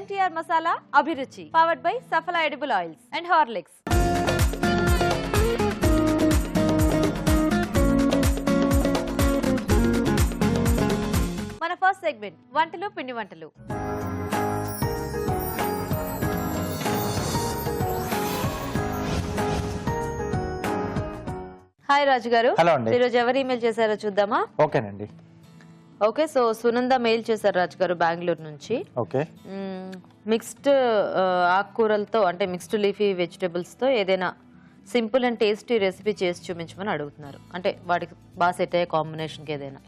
ఎన్టీఆర్ మసాలా అభిరుచి powered by సఫలా edible oils and Horlicks. మన first segment వంటలు పిండి వంటలు. హాయ్ రాజు గారు. హలో అండి. ఈరోజు ఎవరు ఈమెయిల్ చేశారో చూద్దామా? ఓకేనండి. ఓకే, సో సునంద మెయిల్ చేశారు రాజు గారు బెంగళూరు నుంచి. ఓకే, మిక్స్డ్ ఆకుకూరలతో అంటే మిక్స్డ్ లీఫీ వెజిటేబుల్స్ తో ఏదైనా సింపుల్ అండ్ టేస్టీ రెసిపీ చేసి చూపించమని అడుగుతున్నారు. అంటే వాటికి బాగా సెట్ అయ్యే కాంబినేషన్కి ఏదైనా.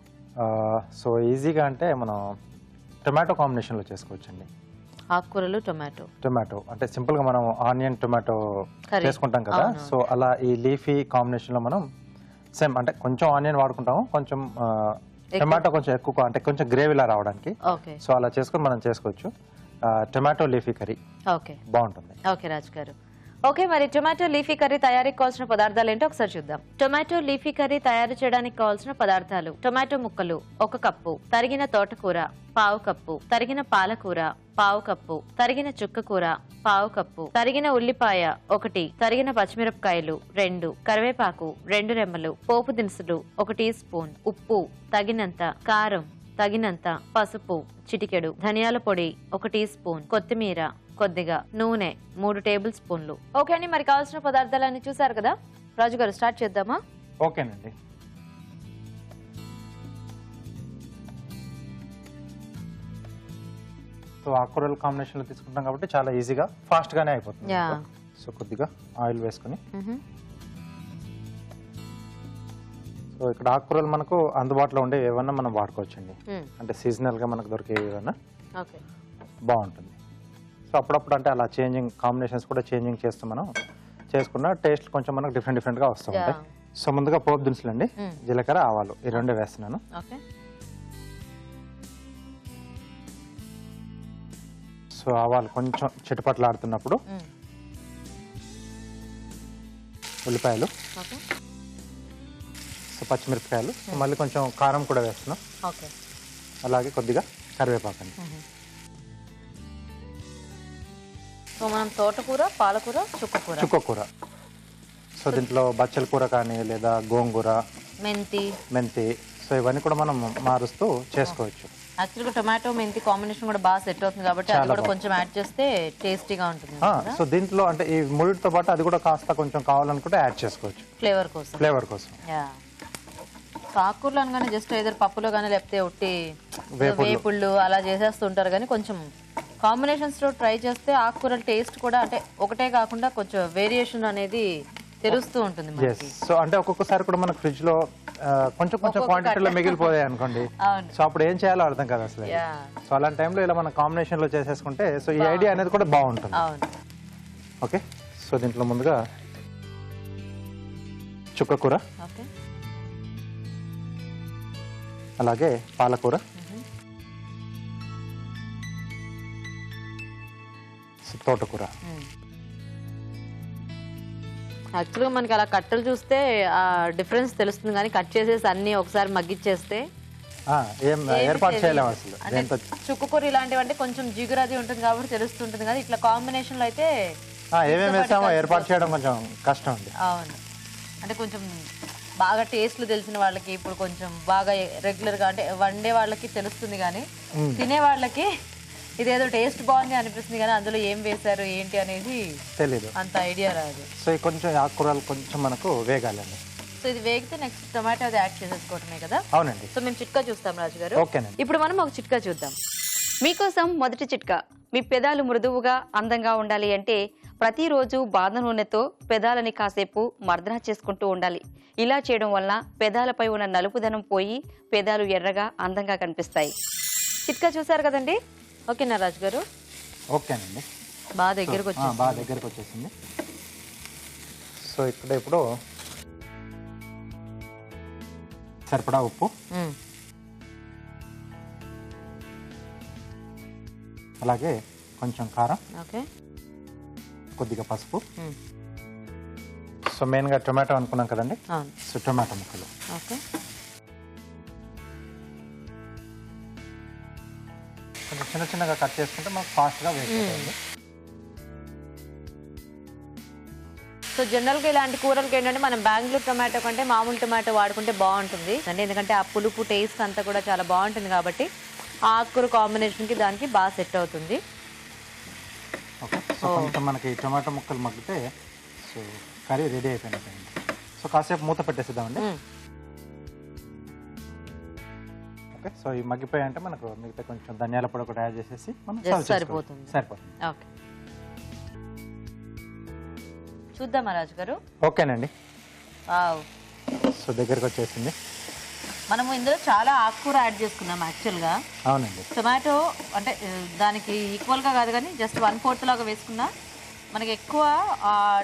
సో ఈజీగా అంటే మనం టొమాటో కాంబినేషన్లో చేసుకోవచ్చండి. ఆకుకూరలు టొమాటో అంటే సింపుల్గా మనం ఆనియన్ టొమాటో చేసుకుంటాం కదా, సో అలా ఈ లీఫీ కాంబినేషన్లో మనం సేమ్ అంటే కొంచెం ఆనియన్ వాడుకుంటాము, కొంచెం టొమాటో కొంచెం ఎక్కువ అంటే కొంచెం గ్రేవీలా రావడానికి. సో అలా చేసుకుని మనం చేసుకోవచ్చు. టొమాటో లీఫీ కర్రీ బాగుంటుంది. ఓకే రాజు గారు. ఓకే, మరి టొమాటో లీఫీ కర్రీ తయారీకి కావాల్సిన పదార్థాలు ఏంటో ఒకసారి చూద్దాం. టొమాటో లీఫీ కర్రీ తయారు చేయడానికి కావాల్సిన పదార్థాలు: టొమాటో ముక్కలు 1 కప్పు, తరిగిన తోటకూర 1/2 కప్పు, తరిగిన పాలకూర 1/2 కప్పు, తరిగిన చుక్కకూర 1/2 కప్పు, తరిగిన ఉల్లిపాయ 1, తరిగిన పచ్చిమిరపకాయలు 2, కరివేపాకు 2 రెమ్మలు, పోపు దినుసులు 1 టీ స్పూన్, ఉప్పు తగినంత, కారం తగినంత, పసుపు చిటికెడు, ధనియాల పొడి 1 టీ స్పూన్, కొత్తిమీర కొద్దిగా, నూనె 3 టేబుల్ స్పూన్లు. ఓకే అండి, మరి కావాల్సిన పదార్థాలన్నీ చూసారు కదా రాజు గారు, స్టార్ట్ చేద్దామా? ఓకేనండి. సో ఆకుకూరల కాంబినేషన్లో తీసుకుంటాం కాబట్టి చాలా ఈజీగా ఫాస్ట్ గానే అయిపోతుంది. సో కొద్దిగా ఆయిల్ వేసుకుని, సో ఇక్కడ ఆకుకూరలు మనకు అందుబాటులో ఉండే ఏమన్నా మనం వాడుకోవచ్చండి. అంటే సీజనల్ గా మనకు దొరికే ఏమన్నా బాగుంటుంది. సో అప్పుడప్పుడు అంటే అలా చేంజింగ్ కాంబినేషన్స్ కూడా చేంజింగ్ చేస్తూ మనం చేసుకున్న టేస్ట్ కొంచెం మనకు డిఫరెంట్ గా వస్తూ ఉంటాయి. సో ముందుగా పోపు దినుసులు అండి, జీలకర్ర ఆవాలు ఈ 2 వేస్తున్నాను. సో ఆవాలు కొంచెం చిటపట్లాడుతున్నప్పుడు ఉల్లిపాయలు, సో పచ్చిమిరపకాయలు, మళ్ళీ కొంచెం కారం కూడా వేస్తున్నాం. అలాగే కొద్దిగా కరివేపాకు అండి. సో మనం తోటకూర, పాలకూర, చుక్కకూర, సో దీంట్లో బచ్చల కూర కానీ లేదా గోంగూర, మెంతి, సో ఇవన్నీ కూడా మనం మారుస్తూ చేసుకోవచ్చు. యాక్చువల్గా టొమాటో మెంతి కాంబినేషన్ కూడా బాగా సెట్ అవుతుంది కాబట్టి అది కూడా కొంచెం యాడ్ చేస్తే టేస్టీగా ఉంటుంది. సో దీంట్లో అంటే ఈ ముడితో పాటు అది కూడా కాస్త కొంచెం కావాలనుకుంటే యాడ్ చేసుకోవచ్చు ఫ్లేవర్ కోసం. ఆకుకూరలు అనగానే జస్ట్ ఏదో పప్పులో కానీ లేకపోతే ఒట్టి వేపుళ్ళు అలా చేసేస్తుంటారు, కానీ కొంచెం కాంబినేషన్స్ లో ట్రై చేస్తే ఆకుకూరల టేస్ట్ కూడా అంటే ఒకటే కాకుండా కొంచెం వేరియేషన్ అనేది తెలుస్తూ ఉంటుంది. సో అంటే ఒక్కొక్కసారి కూడా మనకు ఫ్రిడ్జ్ లో కొంచెం క్వాంటిటీలో మిగిలిపోయాయి అనుకోండి, సో అప్పుడు ఏం చేయాలో అర్థం కదా అసలు. సో అలాంటి టైంలో ఇలా మన కాంబినేషన్ లో చేసేసుకుంటే సో ఈ ఐడియా అనేది కూడా బాగుంటుంది. ఓకే, సో దీంట్లో ముందుగా చుక్కకూర, అలాగే పాలకూర, తోటకూర. యాక్చువల్గా మనకి అలా కట్టలు చూస్తే ఆ డిఫరెన్స్ తెలుస్తుంది, కానీ కట్ చేసేసి అన్ని ఒకసారి మగ్గిచ్చేస్తే ఏర్పాటు చేయలేము అసలు. చుక్కకూర ఇలాంటివి అంటే కొంచెం జిగురది ఉంటుంది కాబట్టి తెలుస్తుంటుంది, కానీ ఇట్లా కాంబినేషన్ లో అయితే ఏమేమి వేసామో ఏర్పాటు చేయడం కొంచెం కష్టం ఉంది. అవును, అంటే కొంచెం బాగా టేస్ట్లు తెలిసిన వాళ్ళకి, ఇప్పుడు కొంచెం బాగా రెగ్యులర్ గా అంటే వండే వాళ్ళకి తెలుస్తుంది, కానీ తినే వాళ్ళకి ఇదేదో టేస్ట్ బాగుంది అనిపిస్తుంది, కానీ అందులో ఏం వేశారు ఏంటి అనేది తెలియదు, అంత ఐడియా రాదు. సో కొంచెం ఆకుకూరలు కొంచెం మనకు వేగాలండి. సో ఇది వేగితే నెక్స్ట్ టొమాటో అది యాడ్ చేసేసుకోవటమే కదా? అవునండి. సో మేము చిట్కా చూస్తాం రాజు గారు. ఓకేనండి. ఇప్పుడు మనం ఒక చిట్కా చూద్దాం. మీకోసం మొదటి చిట్కా: మీ పెదాలు మృదువుగా అందంగా ఉండాలి అంటే ప్రతిరోజు బాదం నూనెతో పెదాలని కాసేపు మర్దన చేసుకుంటూ ఉండాలి. ఇలా చేయడం వల్ల పెదాలపై ఉన్న నలుపుదనం పోయి పెదాలు ఎర్రగా అందంగా కనిపిస్తాయి. చిట్కా చూసారు కదండి? ఓకేనా రాజు గారు? ఓకేనండి. బాగా దగ్గరకు వచ్చేసింది. సో ఇప్పుడు సరిపడా ఉప్పు, అలాగే కొంచెం కారం, కొద్దిగా పసుపు, సో మెయిన్గా టొమాటో అనుకున్నాం కదండి, సో టొమాటో ముక్కలు, చిన్న చిన్నగా కట్ చేసుకుంటే మనకు ఫాస్ట్గా వేసుకోవాలి. సో జనరల్గా ఇలాంటి కూరలకి ఏంటంటే మనం బెంగళూరు టొమాటో కంటే మామూలు టొమాటో వాడుకుంటే బాగుంటుంది అంటే ఎందుకంటే ఆ పులుపు టేస్ట్ అంతా కూడా చాలా బాగుంటుంది కాబట్టి ఆకుకూర కాంబినేషన్కి దానికి బాగా సెట్ అవుతుంది. ఓకే, సో కొంచెం మనకి టొమాటో ముక్కలు మగ్గితే సో కర్రీ రెడీ అయిపోయినట్టండి. సో కాసేపు మూత పెట్టేసిద్దామండి. ఓకే, సో ఈ మగ్గిపోయి అంటే మనకు మిగతా కొంచెం ధనియాల పొడి కూడా యాడ్ చేసేసి మనం సరిపోతుంది. ఓకే, చూద్దామా రాజు గారు? ఓకేనండి, సో దగ్గరికి వచ్చేసింది. మనము ఇందులో చాలా ఆకుకూర యాడ్ చేసుకున్నాం యాక్చువల్గా. అవునండి, టొమాటో అంటే దానికి ఈక్వల్గా కాదు కానీ జస్ట్ 1/4 లాగా వేసుకున్నా మనకి ఎక్కువ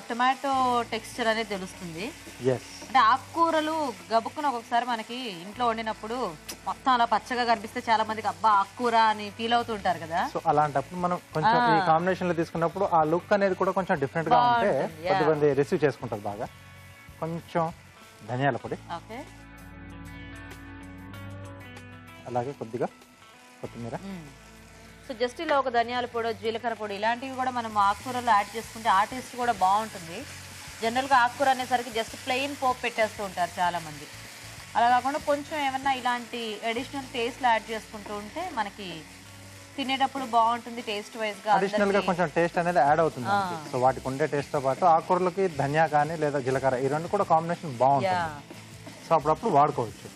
టొమాటో టెక్స్చర్ అనేది తెలుస్తుంది. అంటే ఆకుకూరలు గబుక్కున ఒక్కొక్కసారి మనకి ఇంట్లో వండినప్పుడు మొత్తం అలా పచ్చగా కనిపిస్తే చాలా మందికి అబ్బా ఆకుకూర అని ఫీల్ అవుతుంటారు కదా. సో అలాంటప్పుడు మనం కొంచెం ఈ కాంబినేషన్ లో తీసుకున్నప్పుడు ఆ లుక్ అనేది కూడా కొంచెం డిఫరెంట్ గా ఉంటే కొద్దిమంది రిసీవ్ చేసుకుంటారు బాగా. కొంచెం ధనియాల పొడి, ఓకే, అలాగే కొద్దిగా కొత్తిమీర. సో జస్ట్ ఇలా ఒక ధనియాల పొడి, జీలకర్ర పొడి ఇలాంటివి కూడా మనం ఆకుకూరలో యాడ్ చేసుకుంటే ఆ టేస్ట్ కూడా బాగుంటుంది. జనరల్గా ఆకుకూర అనేసరికి జస్ట్ ప్లెయిన్ పోపు పెట్టేస్తూ ఉంటారు చాలామంది. అలా కాకుండా కొంచెం ఏమన్నా ఇలాంటి అడిషనల్ టేస్ట్లు యాడ్ చేసుకుంటూ ఉంటే మనకి తినేటప్పుడు బాగుంటుంది. టేస్ట్ వైజ్గా అడిషనల్ గా కొంచెం టేస్ట్ అనేది యాడ్ అవుతుంది. సో వాటికి ఉండే టేస్ట్ తో పాటు ఆకుకూరలకి ధనియా కానీ లేదా జీలకర్ర ఈ రెండు కూడా కాంబినేషన్ బాగుంటుంది. సో అప్పుడప్పుడు వాడుకోవచ్చు.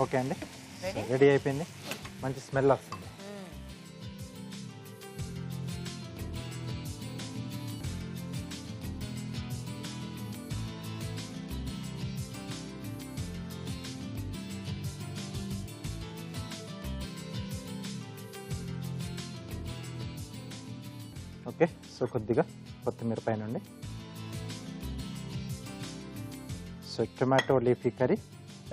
ఓకే అండి, రెడీ అయిపోయింది. మంచి స్మెల్ వస్తుంది. ఓకే, సో కొద్దిగా కొత్తిమీర పైన. So tomato leafy curry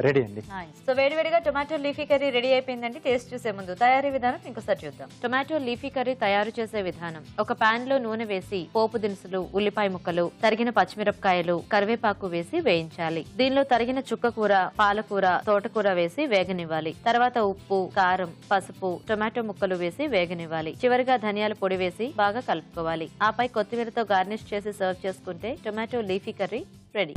ready అండి. సో వేడివేడిగా టొమాటో లీఫీ కర్రీ రెడీ అయిపోయిందండి. టేస్ట్ చూసే ముందు తయారీ విధానం ఇంకోసారి చూద్దాం. టొమాటో లీఫీ కర్రీ తయారు చేసే విధానం: ఒక పాన్ లో నూనె వేసి పోపు దినుసులు, ఉల్లిపాయ ముక్కలు, తరిగిన పచ్చిమిరపకాయలు, కరివేపాకు వేసి వేయించాలి. దీనిలో తరిగిన చుక్కకూర, పాలకూర, తోటకూర వేసి వేగనివ్వాలి. తర్వాత ఉప్పు, కారం, పసుపు, టొమాటో ముక్కలు వేసి వేగనివ్వాలి. చివరిగా ధనియాల పొడి వేసి బాగా కలుపుకోవాలి. ఆపై కొత్తిమీరతో గార్నిష్ చేసి సర్వ్ చేసుకుంటే tomato leafy curry ready.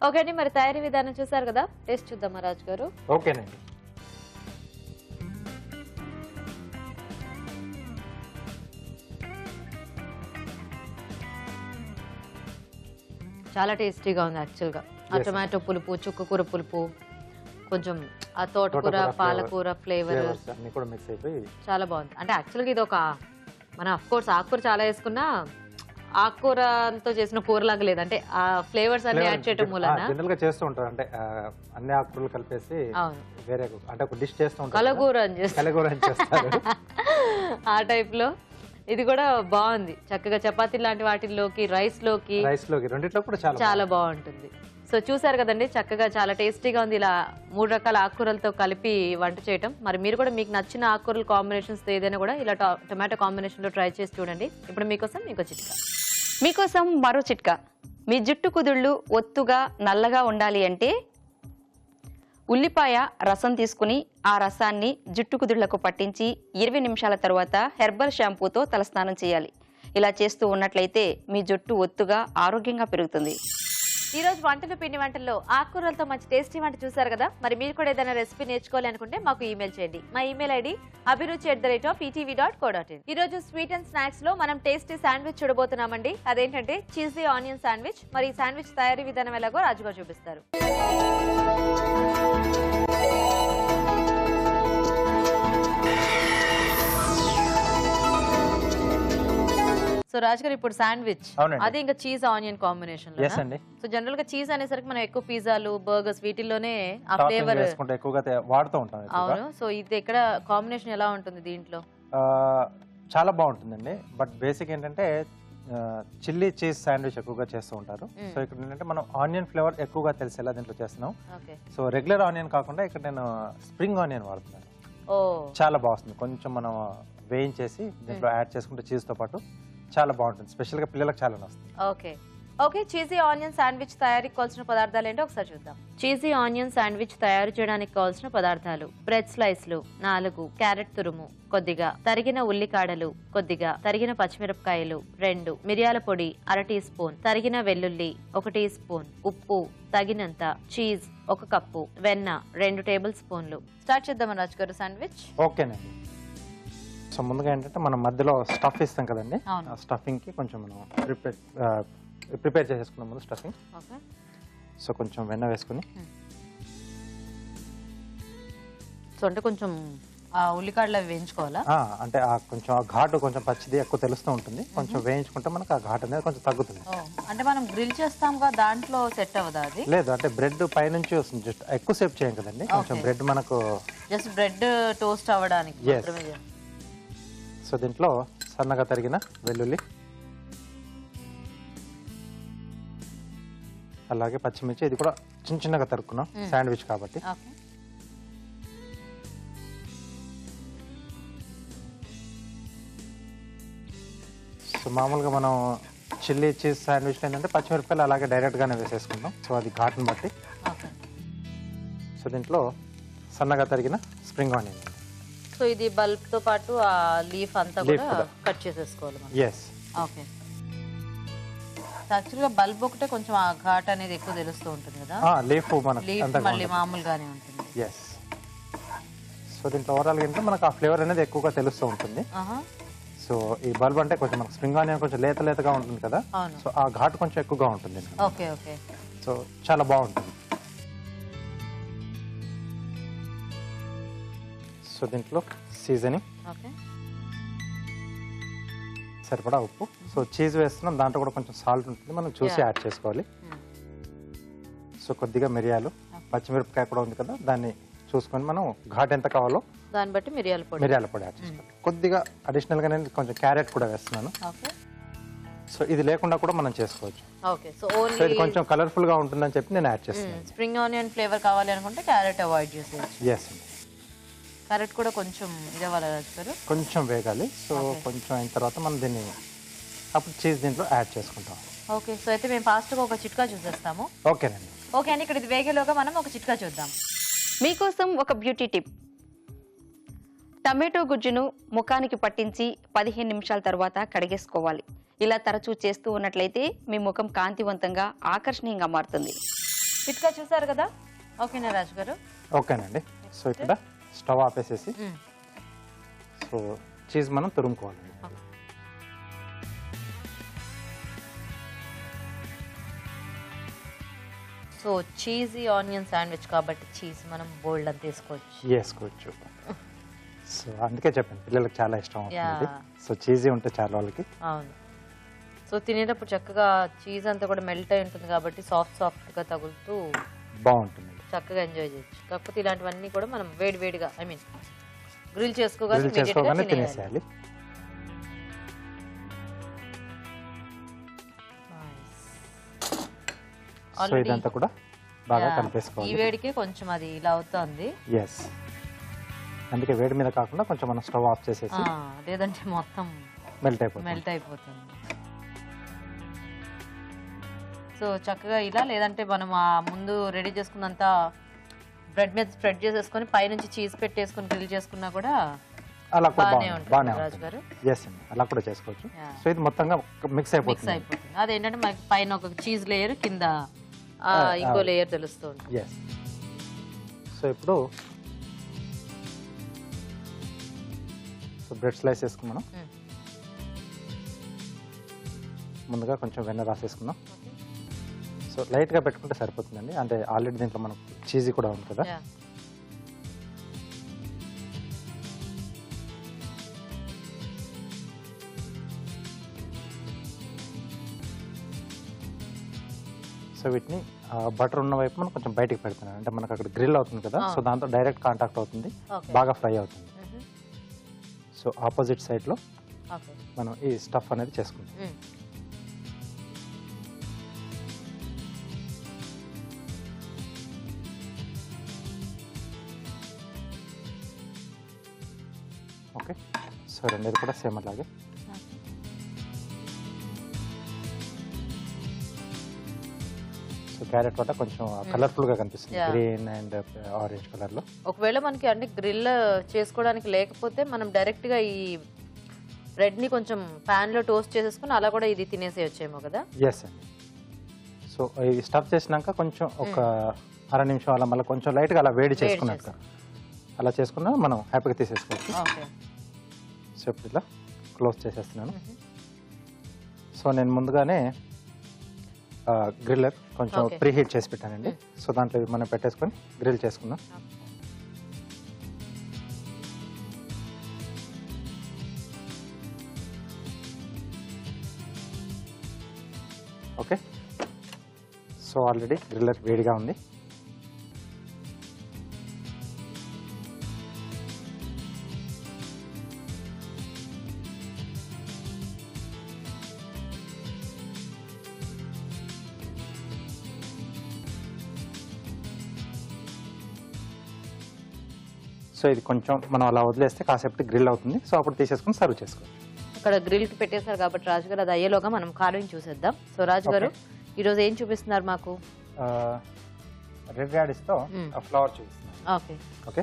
Okay అండి, మరి తయారీ విధానం చూసారు కదా, టేస్ట్ చూద్దామా రాజు గారు? ఓకేనండి. చాలా టేస్టీగా ఉంది యాక్చువల్గా. ఆ టొమాటో పులుపు, చుక్కకూర పులుపు, కొంచెం ఆ తోటకూర, పాలకూర ఫ్లేవర్ చాలా బాగుంది. అంటే యాక్చువల్గా ఇది ఒక మనం అఫ్ కోర్స్ ఆకుకూర చాలా వేసుకున్నా ఆకుకూరతో చేసిన కూరలాగా లేదు. అంటే ఆ ఫ్లేవర్స్ అన్ని యాడ్ చేయడం మూలన జనరల్ గా చేస్తూ ఉంటారు. అంటే అన్ని ఆకుకూరలు కలిపేసి వేరే అంటే ఒక డిష్ చేస్తూ ఉంటారు, కలగూర అని చేస్తారు. ఆ టైప్ లో ఇది కూడా బాగుంది. చక్కగా చపాతీ లాంటి వాటిల్లోకి, రైస్ లోకి రెండిట్లో కూడా చాలా బాగుంటుంది. సో చూసారు కదండి, చక్కగా చాలా టేస్టీగా ఉంది ఇలా 3 రకాల ఆకుకూరలతో కలిపి వంట చేయటం. మరి మీరు కూడా మీకు నచ్చిన ఆకుకూరల కాంబినేషన్స్ ఏదైనా కూడా ఇలా టొమాటో కాంబినేషన్ లో ట్రై చేసి చూడండి. ఇప్పుడు మీకోసం ఇంకో చిట్కా. మీకోసం మరో చిట్కా. మీ జుట్టు కుదుళ్ళు ఒత్తుగా నల్లగా ఉండాలి అంటే ఉల్లిపాయ రసం తీసుకుని ఆ రసాన్ని జుట్టు కుదుళ్లకు పట్టించి 20 నిమిషాల తర్వాత హెర్బల్ షాంపూతో తలస్నానం చేయాలి. ఇలా చేస్తూ ఉన్నట్లయితే మీ జుట్టు ఒత్తుగా ఆరోగ్యంగా పెరుగుతుంది. ఈ రోజు వంటలు పిండి వంటల్లో ఆకుకూరలతో మంచి టేస్టీ వంట చూసారు కదా. మరి మీరు కూడా ఏదైనా రెసిపీ నేర్చుకోవాలి అనుకుంటే మాకు ఈమెయిల్ చేయండి. మా ఈమెయిల్ ఐడి abhiruchi@etv.co.in. ఈ రోజు స్వీట్ అండ్ స్నాక్స్ లో మనం టేస్టీ శాండ్విచ్ చూడబోతున్నామండి. అదేంటంటే చీజీ ఆనియన్ శాండ్విచ్. మరి ఈ శాండ్విచ్ తయారీ విధానం ఎలాగో రాజుగారు చూపిస్తారు. సో రాజు గారు, ఇప్పుడు శాండ్విచ్ అది ఇంకా చీజ్ ఆనియన్ కాంబినేషన్ లో. సో జనరల్ గా చీజ్ అనేసరికి మనం ఎక్కువ పిజ్జాలు, బర్గర్స్ వీటిల్లోనే ఆ ఫ్లేవర్ ఎక్కువగా వాడుతూ ఉంటాం. అవును. సో ఇది ఇక్కడ కాంబినేషన్ ఎలా ఉంటుంది దీంట్లో? చాలా బాగుంటుందండి. బట్ బేసిక్ ఏంటంటే చిల్లీ చీజ్ శాండ్విచ్ ఎక్కువగా చేస్తూ ఉంటారు. సో ఇక్కడ ఏంటంటే మనం ఆనియన్ ఫ్లేవర్ ఎక్కువగా తెలిసేలా దీంట్లో చేస్తున్నాం. సో రెగ్యులర్ ఆనియన్ కాకుండా ఇక్కడ నేను స్ప్రింగ్ ఆనియన్ వాడుతున్నాను. చాలా బాగుంటుంది. కొంచెం మనం వేయించేసి దీంట్లో యాడ్ చేసుకుంటే చీజ్ తో పాటు చాలా బాగుంటుంది. స్పెషల్ గా పిల్లలకు చాలా నస్తుంది. Okay okay, cheesy onion sandwich తయారీకి కావాల్సిన పదార్థాలు ఏంటో ఒకసారి చూద్దాం. చీజీ ఆనియన్ శాండ్విచ్ తయారు చేయడానికి కావాల్సిన పదార్థాలు: బ్రెడ్ స్లైస్లు 4, క్యారెట్ తురుము కొద్దిగా, తరిగిన ఉల్లికాడలు కొద్దిగా, తరిగిన పచ్చిమిరపకాయలు 2, మిరియాల పొడి 1/2 టీ స్పూన్, తరిగిన వెల్లుల్లి 1 టీ స్పూన్, ఉప్పు తగినంత, చీజ్ 1 కప్పు, వెన్న 2 టేబుల్ స్పూన్లు. స్టార్ట్ చేద్దాం రాజు గారు శాండ్విచ్. ఓకేనండి. సో ముందుగా ఏంటంటే మనం మధ్యలో స్టఫ్ ఇస్తాం కదండి, అవును. ఆ స్టఫింగ్ కి కొంచెం మనం ప్రిపేర్ చేసేసుకున్నాం ముందు స్టఫింగ్. ఓకే, సో కొంచెం వెన్న వేసుకుని, సో అంటే కొంచెం ఉల్లికాడలు అవి వేయించుకోవాలా? అంటే ఆ కొంచెం ఆ ఘాటు కొంచెం పచ్చిది ఎక్కువ తెలుస్తూ ఉంటుంది, కొంచెం వేయించుకుంటే మనకు ఆ ఘాటు అనేది కొంచెం తగ్గుతుంది. అంటే మనం గ్రిల్ చేస్తాంగా, దాంట్లో సెట్ అవ్వదా అది? లేదు, అంటే బ్రెడ్ పైనుంచి వస్తుంది, జస్ట్ ఎక్కువ సేపు చేయం కదండి, కొంచెం బ్రెడ్ మనకు జస్ట్ బ్రెడ్ టోస్ట్ అవ్వడానికి Yes. మాత్రమే చేయాలి. సో దీంట్లో సన్నగా తరిగిన వెల్లుల్లి, అలాగే పచ్చిమిర్చి, ఇది కూడా చిన్న చిన్నగా తరుక్కున్నాం శాండ్విచ్ కాబట్టి. ఓకే, సో మామూలుగా మనం చిల్లీ చీజ్ శాండ్విచ్ ఏంటంటే పచ్చిమిరపకాయలు అలాగే డైరెక్ట్గానే వేసేసుకుంటాం, సో అది ఘాటును బట్టి. ఓకే. సో దీంట్లో సన్నగా తరిగిన స్ప్రింగ్ ఆనియన్. సో ఇది బల్బ్ తో పాటు ఆ లీఫ్ అంతా Leaf కూడా కూడా. కట్ చేసేసుకోవాలి మనం. ఎస్. ఓకే. యాక్చువల్గా బల్బ్ ఒకటే కొంచెం ఆ ఘాట్ అనేది ఎక్కువ తెలుస్తూ ఉంటుంది కదా, లీఫ్ మనకు లీఫ్ అంతగా మళ్ళీ ఉండదు. మామూలుగానే ఉంటుంది. ఎస్. సో దీంట్లో ఓవరాల్గా ఏంటంటే మనకు ఆ ఫ్లేవర్ అనేది ఎక్కువగా తెలుస్తూ ఉంటుంది. ఆహా, సో ఈ బల్బ్ అంటే కొంచెం మనకు స్ప్రింగ్ ఆనియన్ కొంచెం లేత లేతగా ఉంటుంది కదా, అవును. సో ఆ ఘాటు కొంచెం ఎక్కువగా ఉంటుంది. Okay okay. సో చాలా బాగుంటుంది. సో దీంట్లో సీజనింగ్ ఓకే, సరిపడా ఉప్పు. సో చీజ్ వేస్తున్నాం, దాంట్లో కూడా కొంచెం సాల్ట్ ఉంటుంది, మనం చూసి Yeah. యాడ్ చేసుకోవాలి. సో కొద్దిగా మిరియాలు, పచ్చిమిరపకాయ కూడా ఉంది కదా, దాన్ని చూసుకొని మనం ఘాట్ ఎంత కావాలో దాన్ని బట్టి మిరియాల పొడి. మిరియాల పొడి యాడ్ చేసుకోవాలి. కొద్దిగా అడిషనల్గా నేను కొంచెం క్యారెట్ కూడా వేస్తున్నాను. ఓకే సో ఇది లేకుండా కూడా మనం చేసుకోవచ్చు. ఓకే. సో సో ఇది ఓన్లీ కొంచెం కలర్ఫుల్ గా ఉంటుందని చెప్పి నేను యాడ్ చేస్తున్నాను. స్ప్రింగ్ ఆనియన్ ఫ్లేవర్ కావాలి అనుకుంటే క్యారెట్ అవాయిడ్ చేసేయచ్చు. ఎస్ అండి. క్యారెట్ కూడా కొంచెం ఇదవ్వాలి రాజు. కొంచెం వేగాలి. సో కొంచెం అయిన తర్వాత మనం దీన్ని అప్పుడు చీజ్ దీంట్లో యాడ్ చేసుకుంటాం. ఓకే. సో అయితే మేము ఫాస్ట్గా ఒక చిట్కా చూసేస్తాము. ఓకేనండి. ఓకే అండి, ఇక్కడ ఇది వేగేలోగా మనం ఒక చిట్కా చూద్దాం. మీకోసం ఒక బ్యూటీ టిప్. టమాటో గుజ్జును ముఖానికి పట్టించి 15 నిమిషాల తర్వాత కడిగేసుకోవాలి. ఇలా తరచూ చేస్తూ ఉన్నట్లయితే మీ ముఖం కాంతివంతంగా ఆకర్షణీయంగా మారుతుంది. చిట్కా చూసారు కదా. ఓకేనా రాజు గారు? ఓకేనండి. సో ఇక్కడ స్టవ్ ఆపేసేసి సో చీజ్ మనం తురుముకోవాలండి. సో చీజీ ఆనియన్ శాండ్విచ్ కాబట్టి చీజ్ మనం బోల్డ్ అని తీసుకోవచ్చు. వేసుకోవచ్చు. సో అందుకే చెప్పాను పిల్లలకు చాలా ఇష్టం అవుతుంది. సో చీజీ ఉంటే చాలా వాళ్ళకి. అవును. సో తినేటప్పుడు చక్కగా చీజ్ అంతా కూడా మెల్ట్ అయి ఉంటుంది కాబట్టి సాఫ్ట్గా తగులుతూ బాగుంటుంది, చక్కగా ఎంజాయ్ చేయొచ్చు. కాకపోతే ఇలాంటివన్నీ కూడా మనం వేడివేడిగా గ్రిల్ చేసుకోగానే గ్రిల్ చేసుకోగానే తినేసేయాలి. సో ఇదంతా కూడా బాగా కలిపేసుకోవాలి. ఈ వేడికే కొంచెం అది ఇలా అవుతుంది. ఎస్. అందుకే వేడి మీద కాకుండా కొంచెం మనం స్టవ్ ఆఫ్ చేసేసి, లేదంటే మొత్తం మెల్ట్ అయిపోతుంది. సో చక్కగా ఇలా, లేదంటే మనం ఆ ముందు రెడీ చేసుకున్నంత బ్రెడ్ మీద స్ప్రెడ్ చేసేసుకొని పైనుంచి చీజ్ పెట్టేసుకొని గ్రిల్ చేసుకున్నా కూడా అలా కూడా బాగానే బాగానే రాజు గారు. ఎస్ అండి, అలా కూడా చేసుకోవచ్చు. సో ఇది మొత్తంగా మిక్స్ అయిపోతుంది. అదేంటంటే మనకి పైన ఒక చీజ్ లేయర్, కింద ఇంకో లేయర్ తెలుస్తూ ఉంటుంది. ఎస్. సో ఇప్పుడు సో బ్రెడ్ స్లైస్ వేసుకుని మనం ముందుగా కొంచెం వెన్న రాసేసుకున్నాం. సో లైట్గా పెట్టుకుంటే సరిపోతుందండి, అంటే ఆల్రెడీ దీంట్లో మనకు చీజీ కూడా ఉంది కదా. సో వీటిని బటర్ ఉన్న వైపు మనం కొంచెం బయటికి పెడుతున్నాం, అంటే మనకు అక్కడ గ్రిల్ అవుతుంది కదా, సో దాంతో డైరెక్ట్ కాంటాక్ట్ అవుతుంది, బాగా ఫ్రై అవుతుంది. సో ఆపోజిట్ సైడ్లో మనం ఈ స్టఫ్ అనేది చేసుకుంటాం. ఓకే. సో రెండేది కూడా సేమ్ అలాగే. క్యారెట్ వల్ల కొంచెం కలర్ఫుల్ గా కనిపిస్తుంది, Yeah. Green and orange colour లో. ఒకవేళ మనకి అంటే గ్రిల్ చేసుకోవడానికి లేకపోతే మనం డైరెక్ట్ గా ఈ బ్రెడ్ ని కొంచెం పాన్ లో టోస్ట్ చేసేసుకుని అలా కూడా ఇది తినేసేయొచ్చేమో కదా. ఎస్ అండి. సో ఇది స్టఫ్ చేసినాక కొంచెం ఒక అర నిమిషం అలా మళ్ళీ కొంచెం లైట్ గా అలా వేడి చేసుకున్నట్టు అలా చేసుకున్నా మనం హ్యాపీగా తీసేసుకోవచ్చు. ఓకే. సో ఇప్పుడు ఇలా క్లోజ్ చేసేస్తున్నాను. సో నేను ముందుగానే గ్రిల్లర్ కొంచెం Okay. ప్రీ హీట్ చేసి పెట్టానండి. సో దాంట్లో ఇవి మనం పెట్టేసుకొని గ్రిల్ చేసుకుందాం. ఓకే. సో ఆల్రెడీ గ్రిల్లర్ వేడిగా ఉంది. సో ఇది కొంచెం మనం అలా వదిలేస్తే కాసేపు గ్రిల్ అవుతుంది. సో అప్పుడు తీసేసుకుని సర్వ్ చేసుకోవచ్చు. అక్కడ గ్రిల్ కి పెట్టేశారు కాబట్టి రాజు గారు అది అయ్యేలోగా మనం కార్వింగ్ చూసేద్దాం. సో రాజు గారు ఈ రోజు ఏం చూపిస్తున్నారు మాకు? రెడ్ రాడిష్ తో ఫ్లవర్ చూపిస్తున్నాను. ఓకే. ఓకే.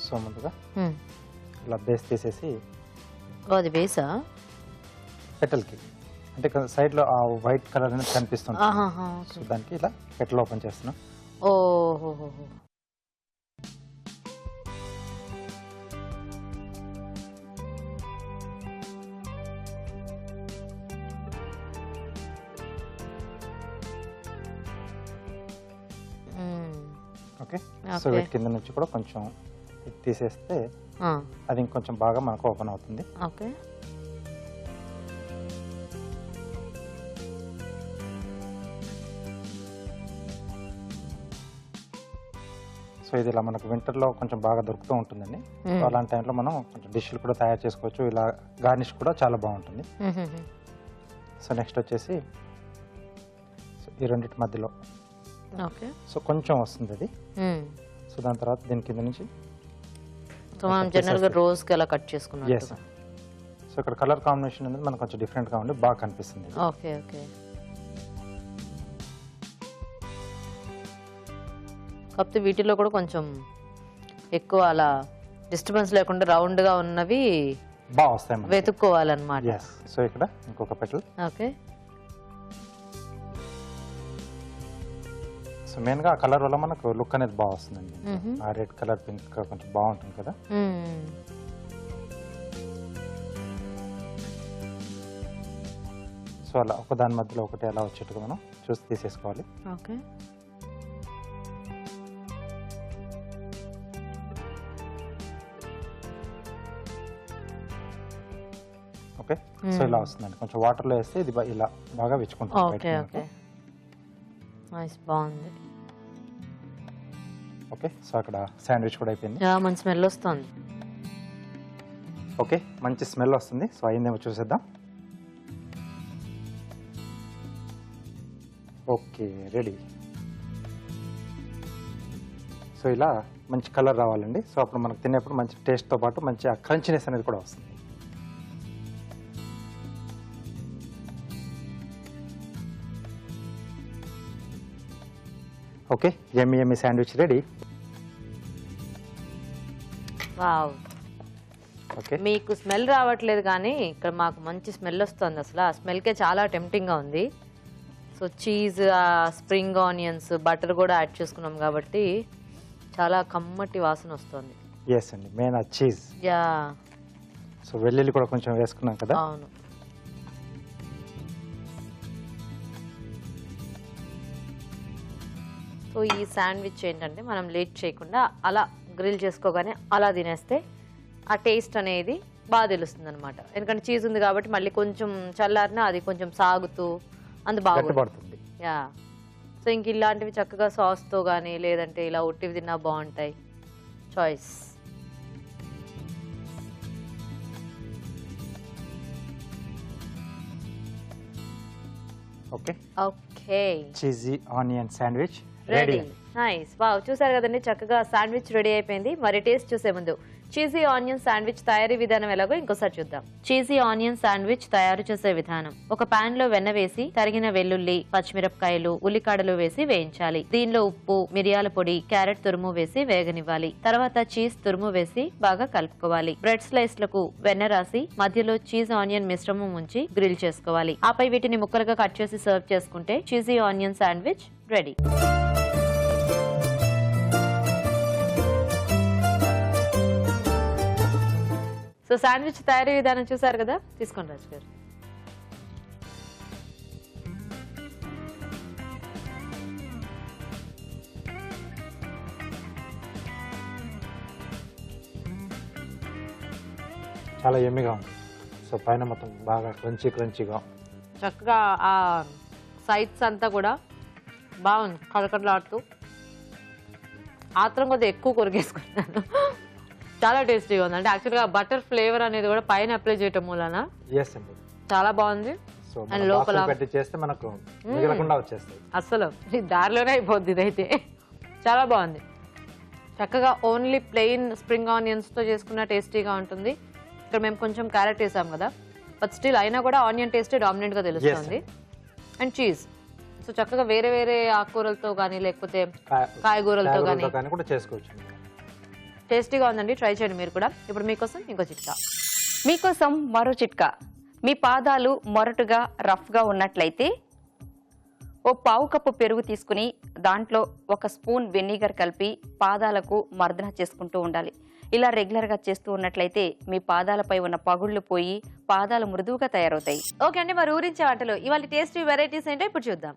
సో ముందుగా ఇలా బేస్ తీసేసి అది వేసా పెటల్కి అంటే సైడ్ లో ఆ వైట్ కలర్ అనేది కనిపిస్తుంది. సో దానికి ఇలా పెటల్ ఓపెన్ చేస్తున్నాం. ఓహో. ఓకే. సో వీటి కింద నుంచి కూడా కొంచెం ఇది తీసేస్తే అది ఇంకొంచెం బాగా మనకు ఓపెన్ అవుతుంది. ఓకే. సో ఇది ఇలా మనకు వింటర్లో కొంచెం బాగా దొరుకుతూ ఉంటుందండి. సో అలాంటి టైంలో మనం కొంచెం డిష్లు కూడా తయారు చేసుకోవచ్చు. ఇలా గార్నిష్ కూడా చాలా బాగుంటుంది. సో నెక్స్ట్ వచ్చేసి ఈ రెండింటి మధ్యలో ఓకే. సో కొంచెం వస్తుంది అది. సో దాని తర్వాత దీని కింద నుంచి మనం జనరల్గా రోజుకి అలా కట్ చేసుకున్నాం. ఎస్. సో ఇక్కడ కలర్ కాంబినేషన్ అనేది మనకు కొంచెం డిఫరెంట్గా ఉండి బాగా కనిపిస్తుంది. ఓకే. ఓకే. కాకపోతే వీటిలో కూడా కొంచెం ఎక్కువ అలా డిస్టర్బెన్స్ లేకుండా రౌండ్గా ఉన్నవి బాగా వస్తాయి, వెతుక్కోవాలన్నమాట. సో ఇక్కడ ఇంకొక పెటల్. ఓకే. సో మెయిన్గా ఆ కలర్ వల్ల మనకు లుక్ అనేది బాగా వస్తుందండి. ఆ రెడ్ కలర్ పింక్ కొంచెం బాగుంటుంది కదా. సో అలా ఒక దాని మధ్యలో ఒకటి అలా వచ్చేట్టుగా మనం చూసి తీసేసుకోవాలి. ఓకే. ఓకే. సో ఇలా వస్తుందండి. కొంచెం వాటర్లో వేస్తే ఇది ఇలా బాగా విచ్చుకుంటుంది. ఓకే. ఓకే. నైస్, బాగుంది. ఓకే. సో అక్కడ శాండ్విచ్ కూడా అయిపోయింది. మంచి స్మెల్ వస్తుంది. ఓకే, మంచి స్మెల్ వస్తుంది. సో అయిందేమో చూసేద్దాం. Okay, ready. సో ఇలా మంచి కలర్ రావాలండి. సో అప్పుడు మనకు తినేప్పుడు మంచి టేస్ట్తో పాటు మంచి ఆ క్రంచినెస్ అనేది కూడా వస్తుంది. ఓకే, యమ్మీ యమ్మీ శాండ్విచ్ రెడీ. వావ్. ఓకే, మీకు స్మెల్ రావట్లేదు కానీ ఇక్కడ మాకు మంచి స్మెల్ వస్తుంది. అసలు ఆ స్మెల్కే చాలా టెంప్టింగ్గా ఉంది. So cheese, spring onions, butter కూడా యాడ్ చేసుకున్నాం కాబట్టి చాలా కమ్మటి వాసన వస్తుంది. ఎస్ అండి, మెయిన్ ఆ చీజ్. యా. సో వెల్లుల్లి కూడా కొంచెం వేసుకున్నాం కదా. అవును. సో ఈ శాండ్విచ్ ఏంటంటే మనం లేట్ చేయకుండా అలా గ్రిల్ చేసుకోగానే అలా తినేస్తే ఆ టేస్ట్ అనేది బాగా తెలుస్తుంది అనమాట. ఎందుకంటే చీజ్ ఉంది కాబట్టి మళ్ళీ కొంచెం చల్లారినా అది కొంచెం సాగుతూ అంత బాగుంటుంది. యా. సో ఇంక ఇలాంటివి చక్కగా సాస్తో కానీ లేదంటే ఇలా ఉట్టివి తిన్నా బాగుంటాయి. Choice. Okay. Okay, cheesy onion sandwich ready. Nice. Wow, చూసారు కదండి, చక్కగా శాండ్విచ్ రెడీ అయిపోయింది. మరి టేస్ట్ చూసే ముందు చీజీ ఆనియన్ శాండ్విచ్ తయారీ విధానం ఎలాగో ఇంకోసారి చూద్దాం. చీజీ ఆనియన్ శాండ్విచ్ తయారు చేసే విధానం. ఒక పాన్ లో వెన్న వేసి తరిగిన వెల్లుల్లి, పచ్చిమిరపకాయలు, ఉల్లికాడలు వేసి వేయించాలి. దీనిలో ఉప్పు, మిరియాల పొడి, క్యారెట్ తురుము వేసి వేగనివ్వాలి. తర్వాత చీజ్ తురుము వేసి బాగా కలుపుకోవాలి. బ్రెడ్ స్లైస్ లకు వెన్న రాసి మధ్యలో చీజ్ ఆనియన్ మిశ్రమం ఉంచి గ్రిల్ చేసుకోవాలి. ఆపై వీటిని ముక్కలుగా కట్ చేసి సర్వ్ చేసుకుంటే cheesy onion sandwich ready. So sandwich తయారీ విధానం చూసారు కదా, తీసుకోండి రాజు గారు. చాలా ఎమ్మిగా ఉంది. సో పైన మొత్తం బాగా క్రంచీగా చక్కగా ఆ సైడ్స్ అంతా కూడా బాగుంది, కడకడలాడుతూ. ఆత్రం కొద్దిగా ఎక్కువ కొరికేసుకున్నాను. చాలా టేస్టీగా ఉంది. అంటే యాక్చువల్గా బటర్ ఫ్లేవర్ అనేది కూడా పైన అప్లై చేయటం మూలన చాలా బాగుంది. అండ్ లోపల చేస్తే మనకు మిగలకుండా వచ్చేస్తుంది. అసలు దారిలోనే అయిపోద్ది ఇదైతే. చాలా బాగుంది. చక్కగా ఓన్లీ ప్లెయిన్ స్ప్రింగ్ ఆనియన్స్ తో చేసుకున్న టేస్టీగా ఉంటుంది. ఇక్కడ మేము కొంచెం క్యారెట్ వేసాం కదా, బట్ స్టిల్ అయినా కూడా ఆనియన్ టేస్ట్ డామినెంట్ గా తెలుస్తుంది. And cheese. సో చక్కగా వేరే వేరే ఆకుకూరలతో కానీ లేకపోతే కాయగూరలతో కానీ కూడా చేసుకోవచ్చు. టేస్టీగా ఉందండి, ట్రై చేయండి మీరు కూడా. ఇప్పుడు మీకోసం ఇంకో చిట్కా. మీకోసం మరో చిట్కా. మీ పాదాలు మొరటుగా రఫ్గా ఉన్నట్లయితే ఓ పావు కప్పు పెరుగు తీసుకుని దాంట్లో 1 స్పూన్ వెనిగర్ కలిపి పాదాలకు మర్దన చేసుకుంటూ ఉండాలి. ఇలా రెగ్యులర్గా చేస్తూ ఉన్నట్లయితే మీ పాదాలపై ఉన్న పగుళ్లు పోయి పాదాలు మృదువుగా తయారవుతాయి. ఓకే అండి, మరి ఊరించే వంటలు ఇవాళ టేస్టీ వెరైటీస్ ఏంటో ఇప్పుడు చూద్దాం.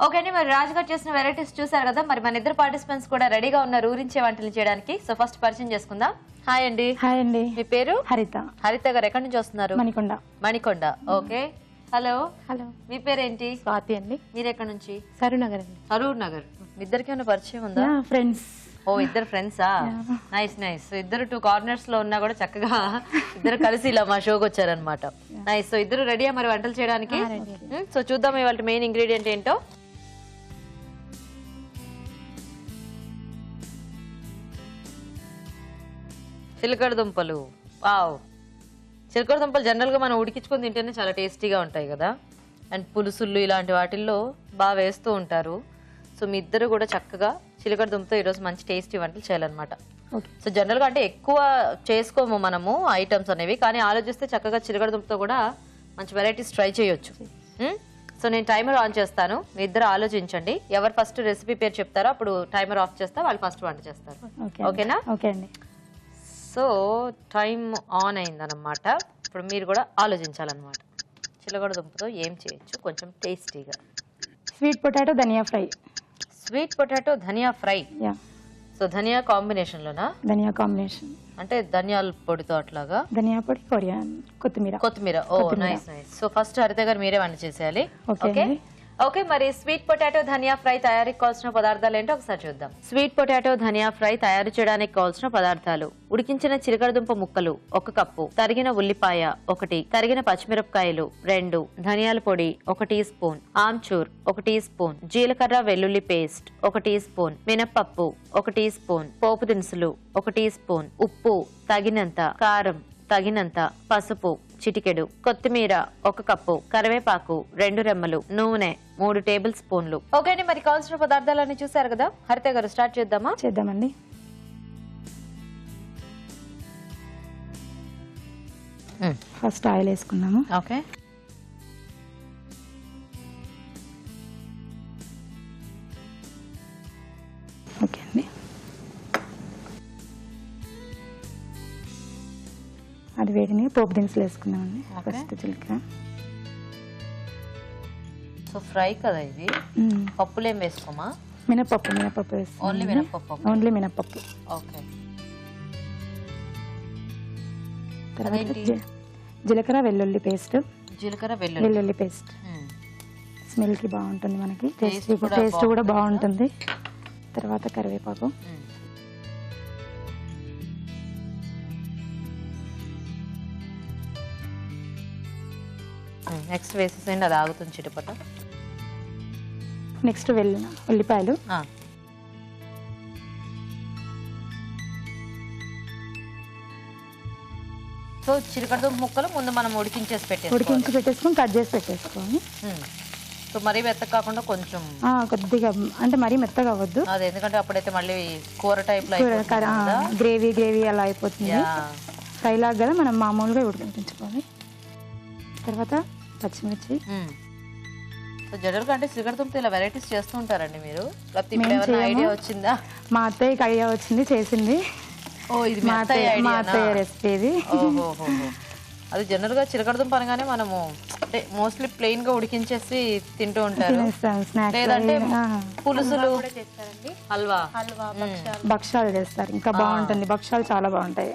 ఓకే అండి, మరి రాజుగారు చేసిన వెరైటీస్ చూసారు కదా. మరి మన ఇద్దరు పార్టిసిపెంట్స్ కూడా రెడీగా ఉన్నారు ఊరించే వంటలు చేయడానికి. సో ఫస్ట్ పరిచయం చేసుకుందాం. హాయ్ అండి. హాయ్ అండి. మీ పేరు? హరిత. హరిత గారు ఎక్కడి నుంచి వస్తున్నారు? Manikonda. Manikonda. Okay. Hello. Hello. మీ పేరేంటి? స్వాతి అండి. మీరు ఎక్కడి నుంచి? సరూర్ నగర్ అండి. సరూర్ నగర్. మీ ఇద్దరికి ఏమైనా పరిచయం ఉందా? ఫ్రెండ్స్. ఓ, ఇద్దరు ఫ్రెండ్సా? Nice nice. సో ఇద్దరు 2 కార్నర్స్ లో ఉన్నా కూడా చక్కగా ఇద్దరు కలిసి ఇలా మా షోకి వచ్చారనమాట. నైస్. సో ఇద్దరు రెడీయా మరి వంటలు చేయడానికి? సో చూద్దాం ఇవాళ మెయిన్ ఇంగ్రీడియంట్ ఏంటో. చిలకడ దుంపలు. వావ్. చిలకడ దుంపలు జనరల్ గా మనం ఉడికించుకొని తింటేనే చాలా టేస్టీగా ఉంటాయి కదా. అండ్ పులుసులు ఇలాంటి వాటిల్లో బాగా వేస్తూ ఉంటారు. సో మీ ఇద్దరు కూడా చక్కగా చిలకడ దుంపతో ఈరోజు మంచి టేస్టీ వంటలు చేయాలన్నమాట. సో జనరల్ గా అంటే ఎక్కువ చేసుకోము మనము ఐటమ్స్ అనేవి, కానీ ఆలోచిస్తే చక్కగా చిలకడ దుంపతో కూడా మంచి వెరైటీస్ ట్రై చేయొచ్చు. సో నేను టైమర్ ఆన్ చేస్తాను, మీ ఇద్దరు ఆలోచించండి. ఎవరు ఫస్ట్ రెసిపీ పేరు చెప్తారో అప్పుడు టైమర్ ఆఫ్ చేస్తా, వాళ్ళు ఫస్ట్ వంట చేస్తారు. ఓకేనా? ఓకే అండి. సో టైం ఆన్ అయిందన్నమాట. ఇప్పుడు మీరు కూడా ఆలోచించాలన్నమాట. చిలకడ దుంపతో ఏం చేయొచ్చు కొంచెం టేస్టీగా. స్వీట్ పొటాటో ధనియా ఫ్రై. స్వీట్ పొటాటో ధనియా ఫ్రై. యా. సో ధనియా కాంబినేషన్ లోనా? ధనియా కాంబినేషన్ అంటే ధనియాల పొడితో అట్లాగా? ధనియా పొడి, కొత్తిమీర. ఓ నైస్ నైస్. సో ఫస్ట్ హరిత గారు మీరే వంట చేసేయాలి. ఓకే. ఓకే, మరి స్వీట్ పొటాటో ధనియా ఫ్రై తయారీకి కావాల్సిన పదార్థాలు ఏంటో ఒకసారి చూద్దాం. స్వీట్ పొటాటో ధనియా ఫ్రై తయారు చేయడానికి కావాల్సిన పదార్థాలు: ఉడికించిన చిలకడదుంప ముక్కలు 1 కప్పు, తరిగిన ఉల్లిపాయ 1, తరిగిన పచ్చిమిరపకాయలు 2, ధనియాల పొడి 1 teaspoon, amchur 1 teaspoon, జీలకర్ర వెల్లుల్లి పేస్ట్ 1 టీ స్పూన్, మినపప్పు 1 టీ స్పూన్, పోపు దినుసులు 1 టీ స్పూన్, ఉప్పు తగినంత, కారం తగినంత, పసుపు చిటికెడు, కొత్తిమీర 1 కప్పు, కరివేపాకు 2 రెమ్మలు, నూనె 3 టేబుల్ స్పూన్లు. ఓకే అండి, మరి కావాల్సిన పదార్థాలన్నీ చూసారు కదా. హరిత గారు స్టార్ట్ చేద్దామా? చేద్దామండి. ఫస్ట్ ఆయిల్ వేసుకున్నాము. ఓకే. ఓకే అండి. అది వేడిని పోపు దినుసులు వేసుకున్నామండి. ఫస్ట్ జీలకర్ర. సో ఫ్రై కదా ఇది. పప్పులు ఏం వేసుకోమా? మినపప్పు వేస్తాం. ఓన్లీ మినపప్పు. ఓన్లీ మినపప్పు. ఓకే. తర్వాత జీలకర్ర వెల్లుల్లి పేస్ట్. జీలకర్ర వెల్లుల్లి పేస్ట్ స్మెల్ కి బాగుంటుంది, మనకి టేస్ట్ కూడా బాగుంటుంది. తర్వాత కరివేపాకు. నెక్స్ట్ వేసేసేయండి, అది ఆగుతుంది చిటపట. నెక్స్ట్ ఉల్లిపాయలు, సో చిలకడదుంప ముక్కలు ముందు మనం ఉడికించి పెట్టేసుకొని కట్ చేసి పెట్టేసుకోవాలి. సో మరీ మెత్తగా కాకుండా కొంచెం కొద్దిగా, అంటే మరీ మెత్తగా అవ్వద్దు, అదే ఎందుకంటే అప్పుడైతే మళ్ళీ కూర టైప్ లో గ్రేవీ అలా అయిపోతుంది. ఫ్రై లాగా కదా మనం మామూలుగా ఉడికించుకోవాలి. తర్వాత పచ్చిమిర్చి. సో జనరల్గా అంటే చిలకడదుంప ఇలా వెరైటీస్ చేస్తూ ఉంటారండి మీరు, లేకపోతే ఇప్పుడు ఏమైనా ఐడియా వచ్చిందా? మా అత్తయ్యకి ఐడియా వచ్చింది, చేసింది. ఇది మా అత్తయ్య రెసిపీ ఇది. అది జనరల్ గా చిలకడదుంప అనగానే మనము అంటే మోస్ట్లీ ప్లెయిన్ గా ఉడికించేసి తింటూ ఉంటారు, లేదంటే పులుసులు, హల్వా, భక్షాలు చేస్తారు, ఇంకా బాగుంటుంది. భక్షాలు చాలా బాగుంటాయి.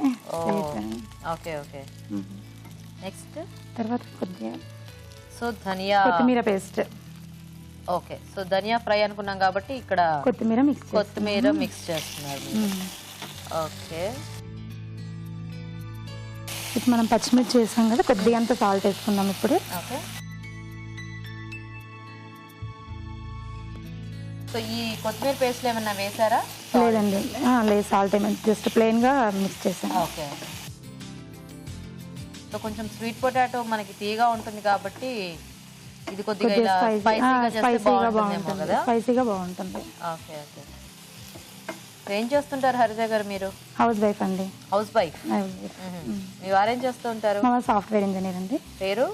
Okay okay. నెక్స్ట్ తర్వాత కొద్దిగా సో ధనియా, కొత్తిమీర పేస్ట్. ఓకే, సో ధనియా ఫ్రై అనుకున్నాం కాబట్టి ఇక్కడ కొత్తిమీర మిక్స్ చేస్తున్నారు. ఓకే, ఇప్పుడు మనం పచ్చిమిర్చి చేసాం కదా, కొద్దిగా అంత సాల్ట్ వేసుకుందాం ఇప్పుడు. ఓకే, సో ఈ కొత్తిమీర పేస్ట్ ఏమన్నా వేసారా? లేదండి, లేదు, సాల్ట్ ఏమైనా జస్ట్ ప్లెయిన్ గా మిక్స్ చేసాను. ఓకే, సో కొంచెం స్వీట్ పొటాటో మనకి తీగా ఉంటుంది కాబట్టి ఇది కొద్దిగా స్పైసీగా బాగుంటుంది. Okay okay. ఏం చేస్తుంటారు హరిత గారు మీరు? హౌస్ వైఫ్ అండి. Housewife. మీ వారేం చేస్తూ ఉంటారు? సాఫ్ట్వేర్ ఇంజనీర్ అండి. పేరు?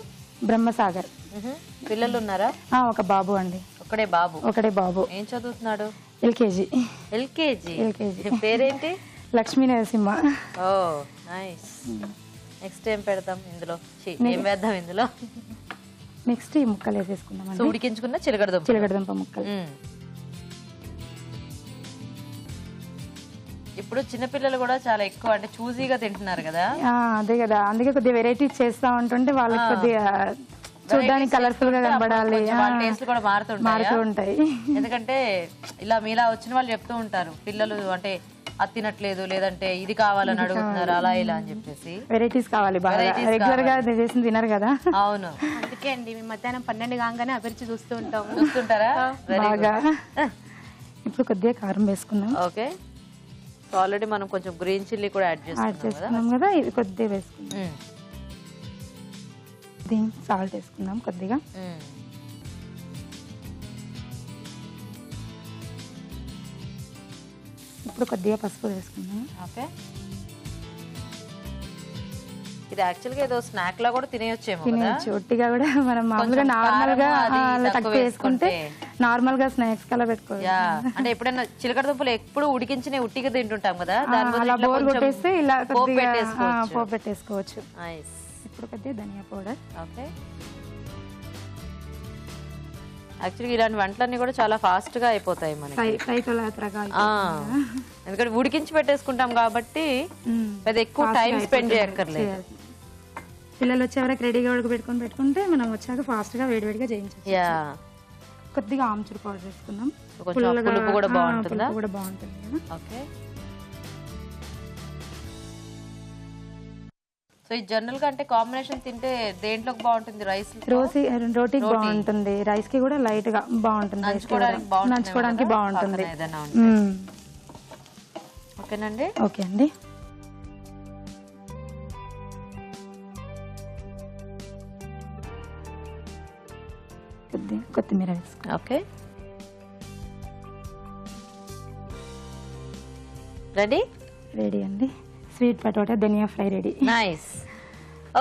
బ్రహ్మసాగర్. పిల్లలు ఉన్నారా? ఒక బాబు అండి. ఒకడే బాబు. ఏం చదువుతున్నాడు? ఎల్కేజీ. పేరేంటి? లక్ష్మీ నరసింహ. ఓ నైస్. నెక్స్ట్ ఏం పెడతాం ఇందులో? ఏం వేద్దాం ఇందులో? నెక్స్ట్ ఈ ముక్కలు వేసేసుకుందాం. ఉడికించుకున్న చిలకడదుంప ముక్కలు. ఇప్పుడు చిన్నపిల్లలు కూడా చాలా ఎక్కువ అంటే చూజీగా తింటున్నారు కదా. అదే కదా, అందుకే కొద్దిగా వెరైటీస్ చేస్తా ఉంటుంటే వాళ్ళకి కొద్దిగా చూడడానికి కలర్ఫుల్ గా కనబడాలి. టేస్ట్ కూడా మారుతూ ఉంటాయి. ఎందుకంటే ఇలా మీలా వచ్చిన వాళ్ళు చెప్తూ ఉంటారు, పిల్లలు అంటే అది తినట్లేదు, లేదంటే ఇది కావాలని అడుగుతున్నారు, అలా ఇలా అని చెప్పేసి. వెరైటీస్ కావాలి, రెగ్యులర్ గా చేసి తినరు కదా. అవును, అందుకే అండి మేము మధ్యాహ్నం 12 కాగానే అభిరుచి చూస్తుంటారా? బాగా. ఇప్పుడు కొద్దిగా కారం వేసుకుందాం. ఓకే, ఆల్రెడీ మనం కొంచెం గ్రీన్ చిల్లీ కూడా యాడ్ చేసుకున్నాం కదా, ఇది కొద్దిగా వేసుకుందాం. సాల్ట్ వేసుకుందాం కొద్దిగా. ఇప్పుడు కొద్దిగా పసుపు వేసుకుందాం. ఓకే, ఇది యాక్చువల్గా ఏదో స్నాక్ లా కూడా తినేయొచ్చేమో. ఒట్టిగా కూడా మనం మామూలుగా నార్మల్ గా తక్కువ వేసుకుంటే నార్మల్ గా స్నాక్స్ కలా పెట్టుకోవాలి. అంటే ఎప్పుడైనా చిలకడదుంపలు ఎప్పుడు ఉడికించిన ఉట్టిగా తింటుంటాం కదా, అలా బోర్ కొట్టేస్తే ఇలా పోపు పెట్టేసుకోవచ్చు. ఇప్పుడు కొద్దిగా ధనియా పౌడర్. ఓకే, యాక్చువల్గా ఇలాంటి వంటలన్నీ కూడా చాలా ఫాస్ట్ గా అయిపోతాయి మనకి, ఎందుకంటే ఉడికించి పెట్టేసుకుంటాం కాబట్టి పెద్ద ఎక్కువ టైం స్పెండ్ చేయక్కర్లేదు. పిల్లలు వచ్చే వరకు రెడీగా పెట్టుకుంటే మనం వచ్చాక ఫాస్ట్ గా వేడివేడిగా చేయించవచ్చు. కొద్దిగా ఆమ్చూర్ పౌడర్ వేసుకుందాం. పులుపు కూడా బాగుంటుందా? బాగుంటుంది. ఓకే, సో ఈ జనరల్ గా అంటే కాంబినేషన్ తింటే దేంట్లోకి బాగుంటుంది? రైస్, రోటీకి బాగుంటుంది, రైస్ కి కూడా లైట్ గా బాగుంటుంది, నంచుకోవడానికి బాగుంటుంది. ఓకేనండి. ఓకే అండి. కొత్తిమీర వేసుకో. ఓకే, రెడీ అండి. స్వీట్ పొటాటో ధనియా fry ready. Nice.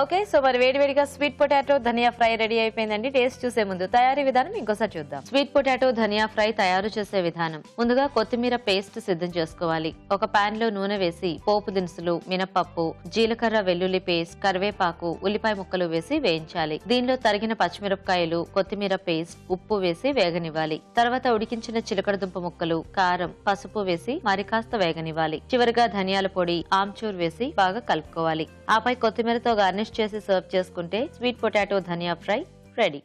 Okay, so మరి వేడివేడిగా స్వీట్ పొటాటో ధనియా ఫ్రై రెడీ అయిపోయిందండి. టేస్ట్ చూసే ముందు తయారీ విధానం ఇంకోసారి చూద్దాం. స్వీట్ పొటాటో ధనియా ఫ్రై తయారు చేసే విధానం. ముందుగా కొత్తిమీర పేస్ట్ సిద్ధం చేసుకోవాలి. ఒక పాన్ లో నూనె వేసి పోపు దినుసులు, మినపప్పు, జీలకర్ర, వెల్లుల్లి పేస్ట్, కరివేపాకు, ఉల్లిపాయ ముక్కలు వేసి వేయించాలి. దీనిలో తరిగిన పచ్చిమిరపకాయలు, కొత్తిమీర పేస్ట్, ఉప్పు వేసి వేగనివ్వాలి. తర్వాత ఉడికించిన చిలకడదుంప ముక్కలు, కారం, పసుపు వేసి మరి కాస్త వేగనివ్వాలి. చివరిగా ధనియాల పొడి, ఆమ్చూర్ వేసి బాగా కలుపుకోవాలి. ఆపై కొత్తిమీరతో గార్నిష్ చేసి సర్వ్ చేసుకుంటే స్వీట్ పొటాటో ధనియా ఫ్రై రెడీ.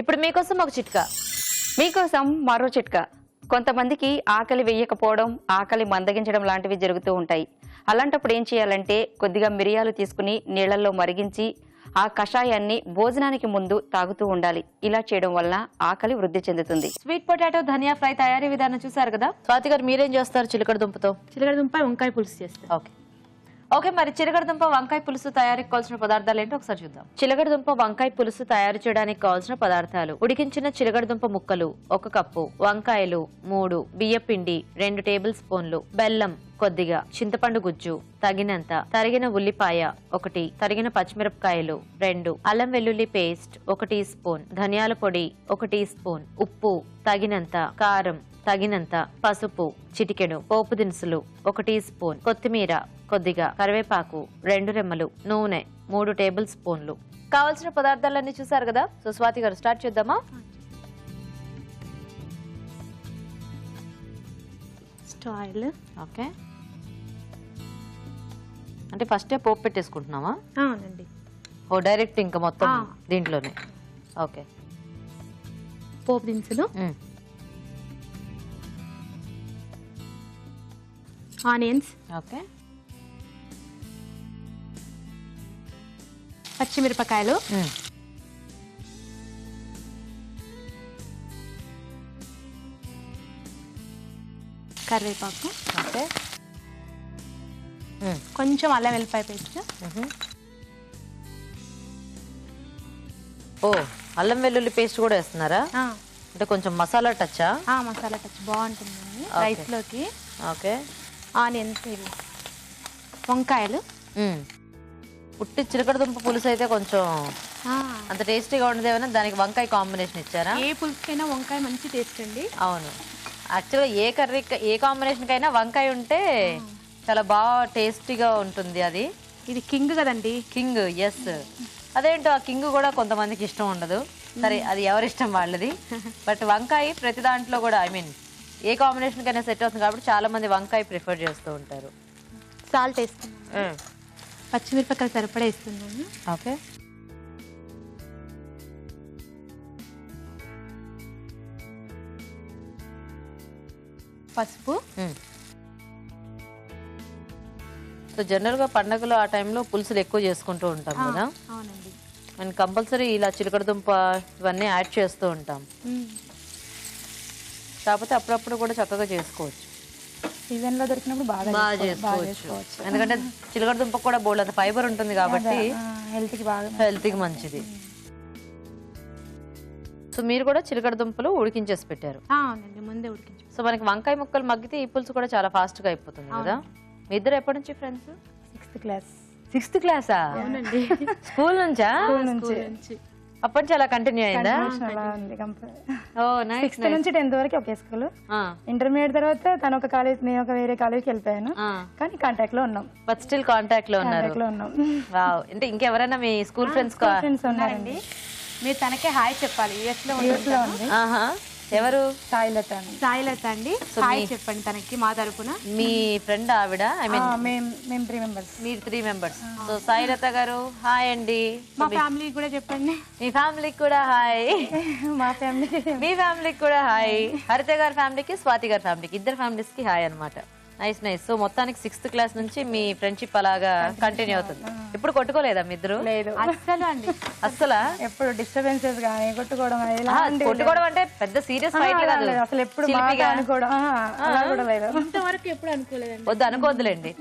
ఇప్పుడు మీకోసం ఒక చిట్కా. మీకోసం మరో చిట్కా. కొంతమందికి ఆకలి వేయకపోవడం, ఆకలి మందగించడం లాంటివి జరుగుతూ ఉంటాయి. అలాంటప్పుడు ఏం చేయాలంటే కొద్దిగా మిరియాలు తీసుకుని నీళ్లలో మరిగించి ఆ కషాయాన్ని భోజనానికి ముందు తాగుతూ ఉండాలి. ఇలా చేయడం వల్ల ఆకలి వృద్ధి చెందుతుంది. స్వీట్ పొటాటో ధనియా ఫ్రై తయారీ విధానం చూసారు కదా. స్వాతి గారు మీరేం చేస్తారు చిలకడ దుంపతో? చిలకడ దుంప వంకాయ పులుసు చేస్తాను. ఓకే ఓకే, మరి చిలకడ దుంప వంకాయ పులుసు తయారీకి కావాల్సిన పదార్థాలు ఏంటో ఒకసారి చూద్దాం. చిలకడ దుంప వంకాయ పులుసు తయారు చేయడానికి కావాల్సిన పదార్థాలు: ఉడికించిన చిలకడ దుంప ముక్కలు 1 కప్పు, వంకాయలు 3, బియ్యపిండి 2 టేబుల్ స్పూన్లు, బెల్లం కొద్దిగా, చింతపండు గుజ్జు తగినంత, తరిగిన ఉల్లిపాయ 1, తరిగిన పచ్చిమిరపకాయలు 2, అల్లం వెల్లుల్లి పేస్ట్ 1 టీ స్పూన్, ధనియాల పొడి 1 టీ స్పూన్, ఉప్పు తగినంత, కారం తగినంత, పసుపు చిటికెడు, పోపు దినుసులు 1 టీ స్పూన్, కొత్తిమీర కొద్దిగా, కరివేపాకు 2 రెమ్మలు, నూనె 3 టేబుల్ స్పూన్లు. కావాల్సిన పదార్థాలన్నీ చూసారు కదా. సో స్వాతి గారు స్టార్ట్ చేద్దామా? ఆయిల్. ఓకే, అంటే ఫస్టే పోపు పెట్టేసుకుంటున్నావా? అవునండి. ఓ డైరెక్ట్ ఇంకా మొత్తం దీంట్లోనే. ఓకే, పోపు దినుసులు, ఆనియన్స్, ఓకే, పచ్చిమిరపకాయలు, కరివేపాకు, ఓకే, కొంచెం అల్లం వెల్లిపాయ పేస్ట్. ఓ అల్లం వెల్లుల్లి పేస్ట్ కూడా వేస్తున్నారా? అంటే కొంచెం మసాలా టచ్చా? మసాలా టచ్ బాగుంటుందండి రైస్ లోకి. ఓకే, ఆనియన్స్, వంకాయలు. పుట్టి చిలకడ దుంప పులుసు అయితే కొంచెం అంత టేస్టీగా ఉండదు, ఏమైనా దానికి వంకాయ కాంబినేషన్ ఇచ్చారా? ఏ పులుసుకైనా వంకాయ మంచి టేస్ట్ అండి. అవును, యాక్చువల్గా ఏ కర్రీ ఏ కాంబినేషన్ కైనా వంకాయ ఉంటే చాలా బాగా టేస్టీగా ఉంటుంది. అది ఇది కింగ్ కదండి. King, yes. అదేంటో ఆ కింగ్ కూడా కొంతమందికి ఇష్టం ఉండదు. సరే, అది ఎవరిష్టం వాళ్ళది. బట్ వంకాయ ప్రతి దాంట్లో కూడా ఏ కాంబినేషన్ కైనా సెట్ అవుతుంది కాబట్టి చాలా మంది వంకాయ ప్రిఫర్ చేస్తూ ఉంటారు. సాల్ట్ వేస్తున్నాను, పచ్చిమిరపకాయలు సరిపడా వేస్తున్నాను. ఓకే, పసుపు. సో జనరల్గా పండగలు ఆ టైంలో పులుసులు ఎక్కువ చేసుకుంటూ ఉంటాం కదా. అవునండి. అండ్ కంపల్సరీ ఇలా చిలకడ దుంప ఇవన్నీ యాడ్ చేస్తూ ఉంటాం. కాకపోతే అప్పుడప్పుడు కూడా చక్కగా చేసుకోవచ్చు, సీజన్ లో దొరికినప్పుడు బాగా చేసుకోవచ్చు. ఎందుకంటే చిలకడ దుంప కూడా బోల్డ్ అంత ఫైబర్ ఉంటుంది కాబట్టి హెల్త్కి మంచిది. సో మీరు కూడా చిలకడ దుంపలు ఉడికించేసి పెట్టారు? అవునండి, ముందే ఉడికించు. సో మనకి వంకాయ ముక్కలు మగ్గితే ఈ పులుసు కూడా చాలా ఫాస్ట్ గా అయిపోతుంది కదా. మీ ఇద్దరు ఎప్పటి నుంచి ఫ్రెండ్స్? 6th class. 6th క్లాసా? అవునండి. స్కూల్ నుంచా? నుంచి. అప్పటి నుంచి అలా కంటిన్యూ అయిందా? ఓ నైస్. 6th నుంచి 10th వరకు ఒకే స్కూల్. ఇంటర్మీడియట్ తర్వాత తను ఒక కాలేజ్, నేను ఒక వేరే కాలేజ్కి వెళ్ళిపోయాను. కానీ కాంటాక్ట్ లో ఉన్నాం. బట్ స్టిల్ కాంటాక్ట్ లో ఉన్నారు. వావ్. అంటే ఇంకెవరైనా మీ స్కూల్ ఫ్రెండ్స్ ఉన్నారండి? మీరు తనకే హాయ్ చెప్పాలి. యుఎస్ లో ఉంది. ఎవరు? సాయిలత అండి. హాయ్ చెప్పండి తనకి మా తరపున. మీ ఫ్రెండ్ ఆవిడ? మేము 3 మెంబర్స్. మీరు 3 మెంబర్స్. సో సాయిలత గారు హాయ్ అండి. మా ఫ్యామిలీ కూడా చెప్పండి. మీ ఫ్యామిలీకి కూడా హాయ్. మా ఫ్యామిలీ, మీ ఫ్యామిలీకి కూడా హాయ్. హరిత గారి ఫ్యామిలీకి, స్వాతి గారి ఫ్యామిలీకి, ఇద్దరు ఫ్యామిలీస్ కి హాయ్ అనమాట. Nice nice. సో మొత్తానికి 6th క్లాస్ నుంచి మీ ఫ్రెండ్షిప్ అలాగా కంటిన్యూ అవుతుంది. ఎప్పుడు కొట్టుకోలేదా మీ ఇద్దరు? లేదు, అస్సలు అండి. అస్సలా? ఎప్పుడు డిస్టర్బెన్సెస్ కానీ కొట్టుకోవడం కొట్టుకోవడం అంటే పెద్ద సీరియస్ ఫైట్ కాదు అసలు. ఎప్పుడు అనుకోవడం అలా కూడా లేదు. ఇంతవరకు ఎప్పుడు అనుకోలేదండి. వద్దు అనుకోవద్దులేండి.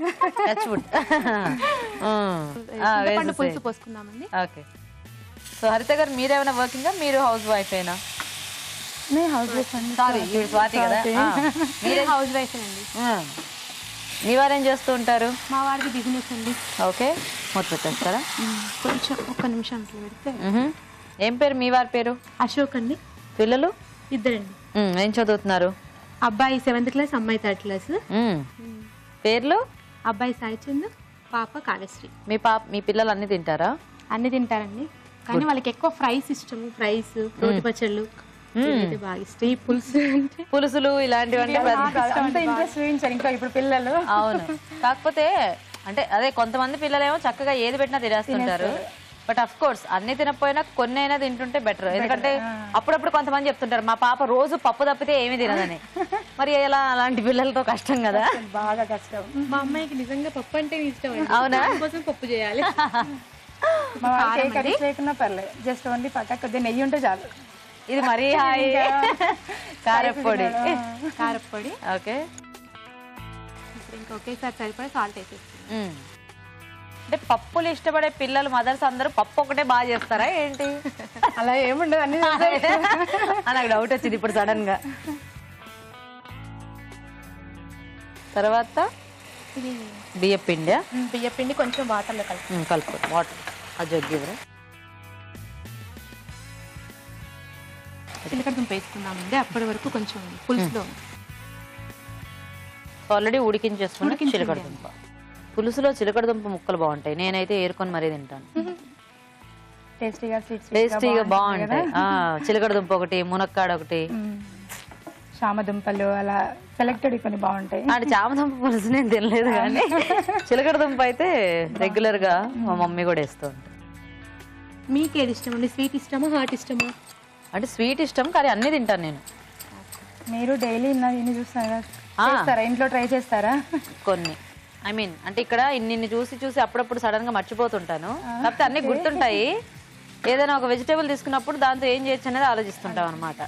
పులుసు పోసుకుందామండి. ఓకే. సో హరిత గారు మీరేమైనా వర్కింగ్? మీరు హౌస్ వైఫ్ అయినా? హౌస్ వైఫ్ అండి. సారీ, స్వాతి కదా. మీరే హౌస్ వైఫ్ అండి. మీ వారు ఏం చేస్తూ ఉంటారు? మా వారికి బిజినెస్ అండి. ఓకే, మొత్తం పెట్టేస్తారా? కొంచెం ఒక్క నిమిషం అట్లా పెడితే. ఏం పేరు మీ వారి పేరు? అశోక్ అండి. పిల్లలు? 2 అండి. ఏం చదువుతున్నారు? అబ్బాయి 7th క్లాస్, అమ్మాయి 3rd క్లాస్. పేర్లు? అబ్బాయి సాయి చంద్, పాప కాళశ్రీ. మీ పిల్లలు అన్ని తింటారా? అన్ని తింటారండి, కానీ వాళ్ళకి ఎక్కువ ఫ్రైస్ ఇష్టము. ఫ్రైస్, రోటి పచ్చళ్ళు బాగా ఇష్టం. ఈ పులుసులు ఇలాంటివన్నీ అంత ఇంట్రెస్ట్ చూపించారు ఇంకా ఇప్పుడు పిల్లలు. అవును, కాకపోతే అంటే అదే కొంతమంది పిల్లలేమో చక్కగా ఏది పెట్టినా తినేస్తుంటారు. బట్ అఫ్ కోర్స్ అన్ని తినకపోయినా కొన్ని అయినా తింటుంటే బెటర్. ఎందుకంటే అప్పుడప్పుడు కొంతమంది చెప్తుంటారు మా పాప రోజు పప్పు తప్పితే ఏమీ తినదని. మరి ఎలా అలాంటి పిల్లలతో కష్టం కదా. బాగా కష్టం. మా అమ్మాయికి నిజంగా పప్పు అంటే ఇష్టం అండి. అవునా? కోసం పప్పు చేయాలి. మా వాళ్ళకి ఏ కర్రీస్ లేకున్నా పర్లేదు, జస్ట్ ఓన్లీ పక్క కొద్దిగా నెయ్యి ఉంటే చాలు. ఇది మరీ హాయి. కారప్పొడి. కారప్పొడి. ఓకే. ఇప్పుడు ఇంకా ఒకేసారి సరిపడా సాల్ట్ వేసేస్తాం. అంటే పప్పులు ఇష్టపడే పిల్లలు మదర్స్ అందరూ పప్పు ఒకటే బాగా చేస్తారా ఏంటి? అలా ఏముండదు, అన్ని నాకు డౌట్ వచ్చింది ఇప్పుడు సడన్ గా. తర్వాత ఇది బియ్య పిండి. బియ్య పిండి కొంచెం వాటర్లో కలిపి కలుపు వాటర్ ఆ జగ్గి చిలకడ దుంప వేసుకుందామండి. అప్పటి వరకు కొంచెం పులుసులో ఆల్రెడీ ఉడికించేసుకుని చిలకడ దుంప. పులుసులో చిలకడ దుంప ముక్కలు బాగుంటాయి. నేనైతే ఏరుకొని మరీ తింటాను. టేస్టీగా బాగుంటాయి. చిలకడ దుంప ఒకటి, మునక్కాడ ఒకటి, చామదుంపలు అలా సెలెక్టెడ్ కొన్ని బాగుంటాయి. అంటే చామదుంప పులుసు నేను తినలేదు కానీ చిలకడ దుంప అయితే రెగ్యులర్ గా మా మమ్మీ కూడా వేస్తూ ఉంటారు. మీకు ఏది ఇష్టం అండి? స్వీట్ ఇష్టమా, హాట్ ఇష్టమా? అంటే స్వీట్ ఇష్టం కానీ అన్ని తింటాను నేను. మీరు డైలీ ఇన్ని చూస్తారా, ఇంట్లో ట్రై చేస్తారా? కొన్ని ఐ మీన్ అంటే ఇక్కడ ఇన్ని చూసి చూసి అప్పుడప్పుడు సడన్ గా మర్చిపోతుంటాను. కాకపోతే అన్ని గుర్తుంటాయి. ఏదైనా ఒక వెజిటేబుల్ తీసుకున్నప్పుడు దాంతో ఏం చేయొచ్చు అనేది ఆలోచిస్తుంటాం అనమాట.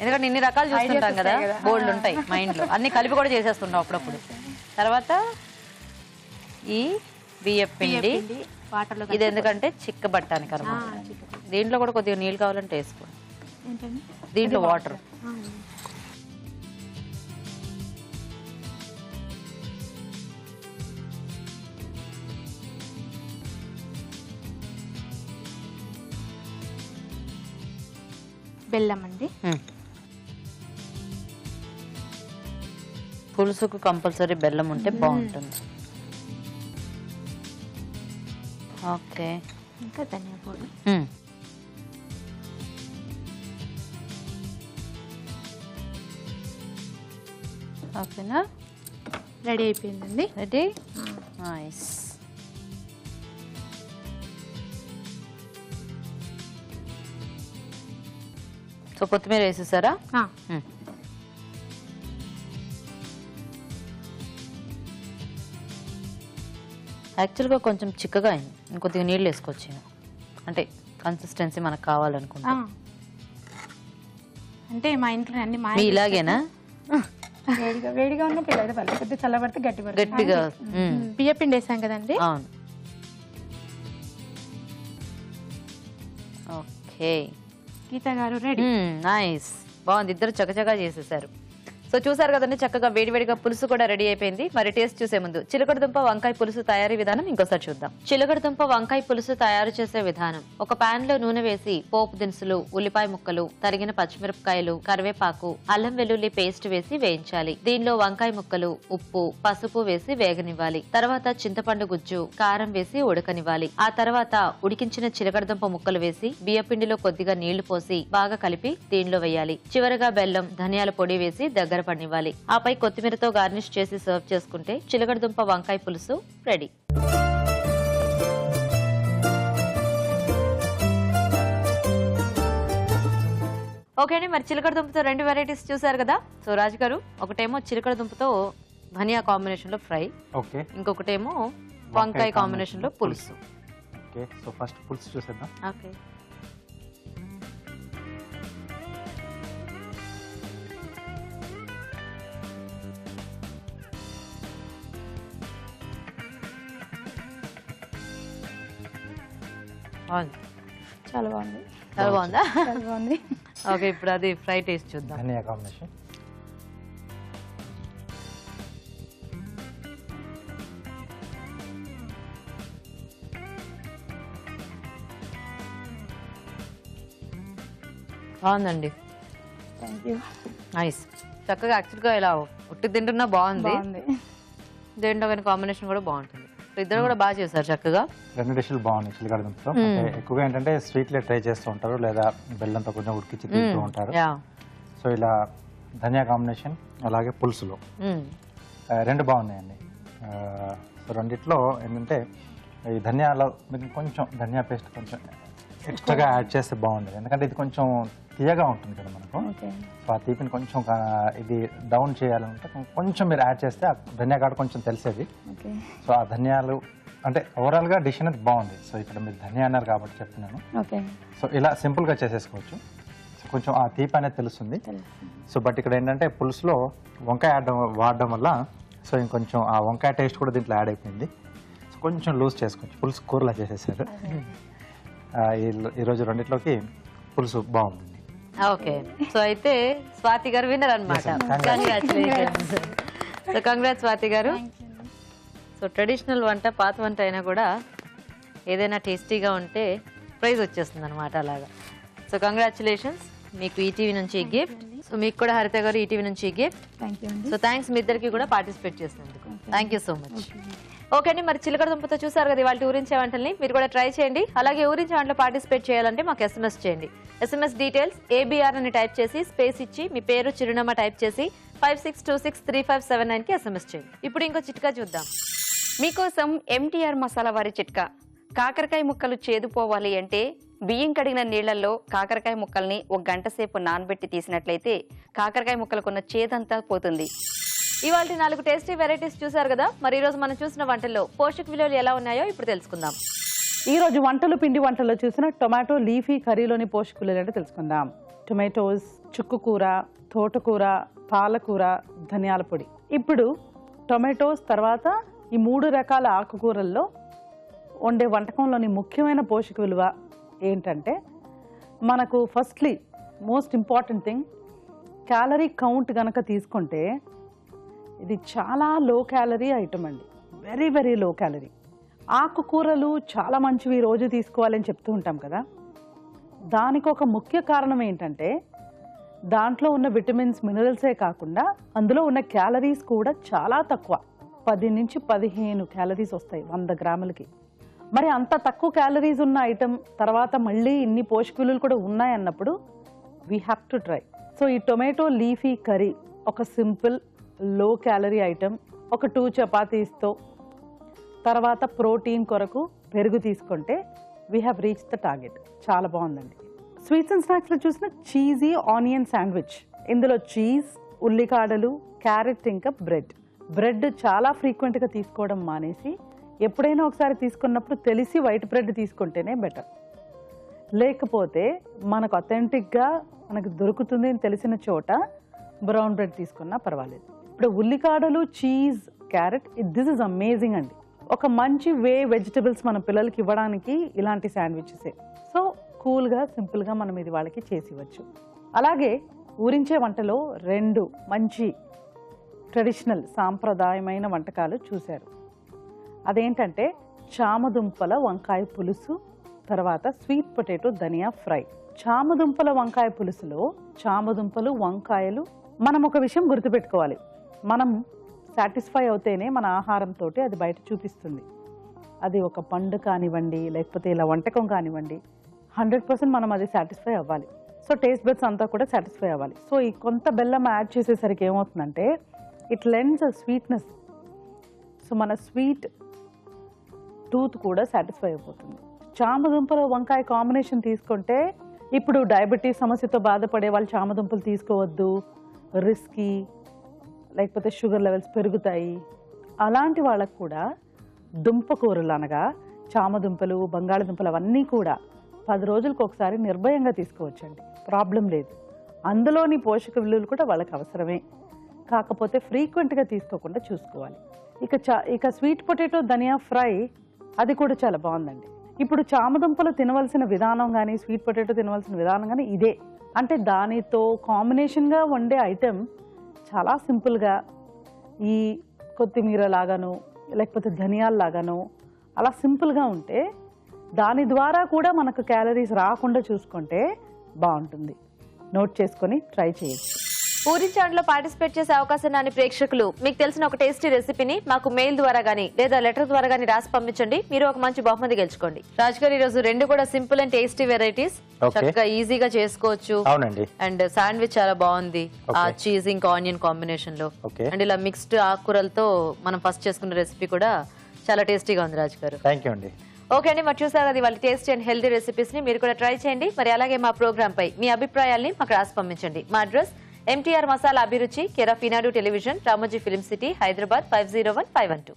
ఎందుకంటే ఇన్ని రకాలు చూస్తుంటాం కదా, బోల్డ్ ఉంటాయి మైండ్ లో, అన్ని కలిపి కూడా చేసేస్తుంటాం అప్పుడప్పుడు. తర్వాత ఈ బియ్యం పిండి వాటర్లో ఇది ఎందుకంటే చిక్కబట్టానికి అనమాట. దీంట్లో కూడా కొద్దిగా నీళ్ళు కావాలంటే వేసుకోండి. దీంట్లో వాటర్. బెల్లం అండి. పులుసుకు కంపల్సరీ బెల్లం ఉంటే బాగుంటుంది. ఓకే. ఇంకా ధనియా పొడి. ఓకేనా? రెడీ అయిపోయిందండి. రెడీ. నైస్. సో కొత్తిమీర వేసేసారా? యాక్చువల్గా కొంచెం చిక్కగా అయింది, ఇంకొద్దిగా నీళ్ళు వేసుకోవచ్చు. అంటే కన్సిస్టెన్సీ మనకు కావాలనుకుంటా. అంటే మా ఇంట్లో అన్ని మీ ఇలాగేనా? వేడిగా ఉన్నప్పుడు ఇలా పర్లేదు, కొద్దిగా చల్లబడితే గట్టిగా. బియ్య పిండి వేసాం కదండి. అవును. ఓకే. గీత గారు రెడీ. నైస్. బాగుంది. ఇద్దరు చకచకా చేసేసారు. సో చూసారు కదండి, చక్కగా వేడివేడిగా పులుసు కూడా రెడీ అయిపోయింది. మరి టేస్ట్ చూసే ముందు చిలకడదుంప వంకాయ పులుసు తయారీ విధానం ఇంకోసారి చూద్దాం. చిలకడదుంప వంకాయ పులుసు తయారు చేసే విధానం: ఒక పాన్ లో నూనె వేసి పోపు దినుసులు, ఉల్లిపాయ ముక్కలు, తరిగిన పచ్చిమిరపకాయలు, కరివేపాకు, అల్లం వెల్లుల్లి పేస్ట్ వేసి వేయించాలి. దీనిలో వంకాయ ముక్కలు, ఉప్పు, పసుపు వేసి వేగనివ్వాలి. తర్వాత చింతపండు గుజ్జు, కారం వేసి ఉడకనివ్వాలి. ఆ తర్వాత ఉడికించిన చిలకడదుంప ముక్కలు వేసి బియ్యపిండిలో కొద్దిగా నీళ్లు పోసి బాగా కలిపి దీనిలో వేయాలి. చివరగా బెల్లం, ధనియాల పొడి వేసి దగ్గర పడినివ్వాలి. ఆపై కొత్తిమీరతో గార్నిష్ చేసి సర్వ్ చేసుకుంటే చిలకడదుంప వంకాయ పులుసు రెడీ. ఓకే అండి, మరి చిలకడదుంపతో 2 వెరైటీస్ చూసారు కదా. సో రాజు గారు, ఒకటేమో చిలకడదుంపతో ధనియా కాంబినేషన్ లో ఫ్రై, ఓకే, ఇంకొకటేమో వంకాయ కాంబినేషన్ లో పులుసు. ఓకే, సో ఫస్ట్ పులుసు చూసేద్దాం. ఓకే. చాలా బాగుంది. చాలా బాగుందా? చాలా బాగుంది. ఓకే, ఇప్పుడు అది ఫ్రై టేస్ట్ చూద్దాం. ధనియా కాంబినేషన్. బాగుందండి. Thank you. నైస్. చక్కగా యాక్చువల్గా ఇలా ఉట్టి తింటున్నా బాగుంది. దేంట్లో కానీ కాంబినేషన్ కూడా బాగుంటుంది. ఇద్దరు కూడా బాగా చేశారు చక్కగా. 2 డిష్లు బాగున్నాయి చిలకడదుంపతో. ఎక్కువగా ఏంటంటే స్వీట్లే ట్రై చేస్తూ ఉంటారు, లేదా బెల్లంతో కొంచెం ఉడికించి తింటూ ఉంటారు. సో ఇలా ధనియా కాంబినేషన్, అలాగే పులుసులో 2 బాగున్నాయండి. సో రెండిట్లో ఏంటంటే ఈ ధనియాల మీకు కొంచెం ధనియా పేస్ట్ కొంచెం ఎక్స్ట్రాగా యాడ్ చేస్తే బాగుండేది, ఎందుకంటే ఇది కొంచెం తీయగా ఉంటుంది కదా మనకు. సో ఆ తీపిని కొంచెం ఇది డౌన్ చేయాలంటే కొంచెం మీరు యాడ్ చేస్తే ఆ ధనియా కాడ కొంచెం తెలిసేది. సో ఆ ధనియాలు అంటే ఓవరాల్గా డిష్ అనేది బాగుంది. సో ఇక్కడ మీరు ధనియా అన్నారు కాబట్టి చెప్తున్నాను. సో ఇలా సింపుల్గా చేసేసుకోవచ్చు. సో కొంచెం ఆ తీపి అనేది తెలుస్తుంది. సో బట్ ఇక్కడ ఏంటంటే పులుసులో వంకాయ వాడడం వల్ల సో ఇంకొంచెం ఆ వంకాయ టేస్ట్ కూడా దీంట్లో యాడ్ అయిపోయింది. సో కొంచెం లూజ్ చేసుకోవచ్చు. పులుసు కూరలా చేసేసారు. ఈరోజు రెండిట్లోకి పులుసు బాగుంది. ఓకే, సో అయితే స్వాతి గారు విన్నర్ అనమాట. కంగ్రాచులేషన్స్. సో కంగ్రాట్స్ స్వాతి గారు. సో ట్రెడిషనల్ వంట పాత వంట అయినా కూడా ఏదైనా టేస్టీగా ఉంటే ప్రైజ్ వచ్చేస్తుంది అనమాట అలాగా. సో కంగ్రాచులేషన్స్, మీకు ఈటీవీ నుంచి గిఫ్ట్. సో మీకు కూడా హరిత గారు ఈటీవీ నుంచి గిఫ్ట్. సో థ్యాంక్స్ మీ ఇద్దరికి కూడా పార్టిసిపేట్ చేసినందుకు. Thank you so much. Okay అండి, మరి చిలకడ దుంపతో చూసారు కదా ఇవాళ ఊరించే వంటల్ని. మీరు కూడా ట్రై చేయండి. అలాగే ఊరించే వంటలో పార్టిసిపేట్ చేయాలంటే మాకు SMS చేయండి. SMS డీటెయిల్స్ ABR అని టైప్ చేసి స్పేస్ ఇచ్చి మీ పేరు చిరునామా టైప్ చేసి 56263579కి SMS చేయండి. ఇప్పుడు ఇంకో చిట్కా చూద్దాం. మీకోసం MTR మసాలా వారి చిట్కా. కాకరకాయ ముక్కలు చేదుపోవాలి అంటే బియ్యం కడిగిన నీళ్లలో కాకరకాయ ముక్కల్ని 1 గంట సేపు నానబెట్టి తీసినట్లయితే కాకరకాయ ముక్కలకున్న చేదంతా పోతుంది. ఇవాళ 4 టేస్టీ వెరైటీస్ చూసారు కదా. మరి ఈ రోజు మనం చూసిన వంటల్లో పోషక విలువలు ఎలా ఉన్నాయో ఇప్పుడు తెలుసుకుందాం. ఈ రోజు పిండి వంటల్లో చూసిన టొమాటో లీఫీ కర్రీలోని పోషక విలువలు ఏంటో తెలుసుకుందాం. టొమాటోస్, చుక్కుకూర, తోటకూర, పాలకూర, ధనియాల పొడి. ఇప్పుడు టొమాటోస్ తర్వాత ఈ 3 రకాల ఆకుకూరల్లో వండే వంటకంలోని ముఖ్యమైన పోషక విలువ ఏంటంటే మనకు firstly most important thing calorie count కనుక తీసుకుంటే ఇది చాలా లో క్యాలరీ ఐటమ్ అండి. Very very low calorie. ఆకుకూరలు చాలా మంచివి, రోజు తీసుకోవాలని చెప్తూ ఉంటాం కదా. దానికి ఒక ముఖ్య కారణం ఏంటంటే దాంట్లో ఉన్న విటమిన్స్, మినరల్సే కాకుండా అందులో ఉన్న క్యాలరీస్ కూడా చాలా తక్కువ. 10 నుంచి 15 క్యాలరీస్ వస్తాయి 100 గ్రాములకి. మరి అంత తక్కువ క్యాలరీస్ ఉన్న ఐటమ్ తర్వాత మళ్ళీ ఇన్ని పోషక విలువలు కూడా ఉన్నాయన్నప్పుడు we have to try. So ఈ టొమాటో లీఫీ కర్రీ ఒక సింపుల్ లో క్యాలరీ ఐటమ్. ఒక 2 చపాతీస్తో తర్వాత ప్రోటీన్ కొరకు పెరుగు తీసుకుంటే we have reach the target. చాలా బాగుందండి. స్వీట్స్ అండ్ స్నాక్స్లో చూసిన చీజీ ఆనియన్ శాండ్విచ్. ఇందులో చీజ్, ఉల్లికాడలు, క్యారెట్, ఇంకా బ్రెడ్ చాలా ఫ్రీక్వెంట్గా తీసుకోవడం మానేసి ఎప్పుడైనా ఒకసారి తీసుకున్నప్పుడు తెలిసి వైట్ బ్రెడ్ తీసుకుంటేనే బెటర్. లేకపోతే మనకు అథెంటిక్గా మనకు దొరుకుతుంది అని తెలిసిన చోట బ్రౌన్ బ్రెడ్ తీసుకున్నా పర్వాలేదు. ఇప్పుడు ఉల్లికాడలు, cheese, carrot, this is amazing అండి. ఒక మంచి వెజిటబుల్స్ మన పిల్లలకి ఇవ్వడానికి ఇలాంటి శాండ్విచెసే. సో కూల్గా, సింపుల్గా మనం ఇది వాళ్ళకి చేసి ఇవ్వచ్చు. అలాగే ఊరించే వంటలో 2 మంచి ట్రెడిషనల్ సాంప్రదాయమైన వంటకాలు చూశారు. అదేంటంటే చామదుంపల వంకాయ పులుసు, తర్వాత స్వీట్ పొటాటో ధనియా ఫ్రై. చామదుంపల వంకాయ పులుసులో చామదుంపలు, వంకాయలు. మనం ఒక విషయం గుర్తుపెట్టుకోవాలి, మనం సాటిస్ఫై అవుతేనే మన ఆహారంతో అది బయట చూపిస్తుంది. అది ఒక పండు కానివ్వండి, లేకపోతే ఇలా వంటకం కానివ్వండి, 100% మనం అది సాటిస్ఫై అవ్వాలి. సో టేస్ట్ బడ్స్ అంతా కూడా సాటిస్ఫై అవ్వాలి. సో ఈ కొంత బెల్లం యాడ్ చేసేసరికి ఏమవుతుందంటే it lends a sweetness. So మన స్వీట్ టూత్ కూడా సాటిస్ఫై అయిపోతుంది. చామదుంపల వంకాయ కాంబినేషన్ తీసుకుంటే ఇప్పుడు డయాబెటీస్ సమస్యతో బాధపడే వాళ్ళు చామదుంపలు తీసుకోవద్దు, రిస్కీ, లేకపోతే షుగర్ లెవెల్స్ పెరుగుతాయి. అలాంటి వాళ్ళకు కూడా దుంపకూరలు అనగా చామదుంపలు, బంగాళదుంపలు అవన్నీ కూడా 10 రోజులకు ఒకసారి నిర్భయంగా తీసుకోవచ్చండి, ప్రాబ్లం లేదు. అందులోని పోషక విలువలు కూడా వాళ్ళకి అవసరమే, కాకపోతే ఫ్రీక్వెంట్గా తీసుకోకుండా చూసుకోవాలి. ఇక స్వీట్ పొటాటో ధనియా ఫ్రై, అది కూడా చాలా బాగుందండి. ఇప్పుడు చామదుంపలు తినవలసిన విధానం కానీ, స్వీట్ పొటాటో తినవలసిన విధానం కానీ ఇదే. అంటే దానితో కాంబినేషన్గా వండే ఐటెం చాలా సింపుల్గా ఈ కొత్తిమీర లాగాను, లేకపోతే ధనియాల లాగాను అలా సింపుల్గా ఉంటే దాని ద్వారా కూడా మనకు క్యాలరీస్ రాకుండా చూసుకుంటే బాగుంటుంది. నోట్ చేసుకొని ట్రై చేయొచ్చు. ఊరించాండ్లో పార్టిసిపేట్ చేసే అవకాశం రాని ప్రేక్షకులు మీకు తెలిసిన ఒక టేస్టీ రెసిపీని మాకు మెయిల్ ద్వారా గానీ లేదా లెటర్ ద్వారా గానీ రాసి పంపించండి. మీరు ఒక మంచి బహుమతి గెలుచుకోండి. రాజ్ గారు, ఈ రోజు 2 కూడా సింపుల్ అండ్ టేస్టీ వెరైటీస్, చక్కగా ఈజీగా చేసుకోవచ్చు. అవునండి. అండ్ శాండ్విచ్ చాలా బాగుంది, ఆ చీజ్ ఇంకా ఆనియన్ కాంబినేషన్ లో. అండ్ ఇలా మిక్స్డ్ ఆకుకూరలతో మనం ఫస్ట్ చేసుకున్న రెసిపీ కూడా చాలా టేస్టీగా ఉంది రాజు గారు. థ్యాంక్ యూ అండి. ఓకే అండి, మరి చూసారు అది వాళ్ళ టేస్టీ అండ్ హెల్దీ రెసిపీస్ ని మీరు కూడా ట్రై చేయండి. మరి అలాగే మా ప్రోగ్రామ్ పై మీ అభిప్రాయాల్ని మాకు రాసి పంపించండి. మా అడ్రస్ MTR మసాలా అభిరుచి, care of Eenadu television, Ramoji film city, Hyderabad 501512.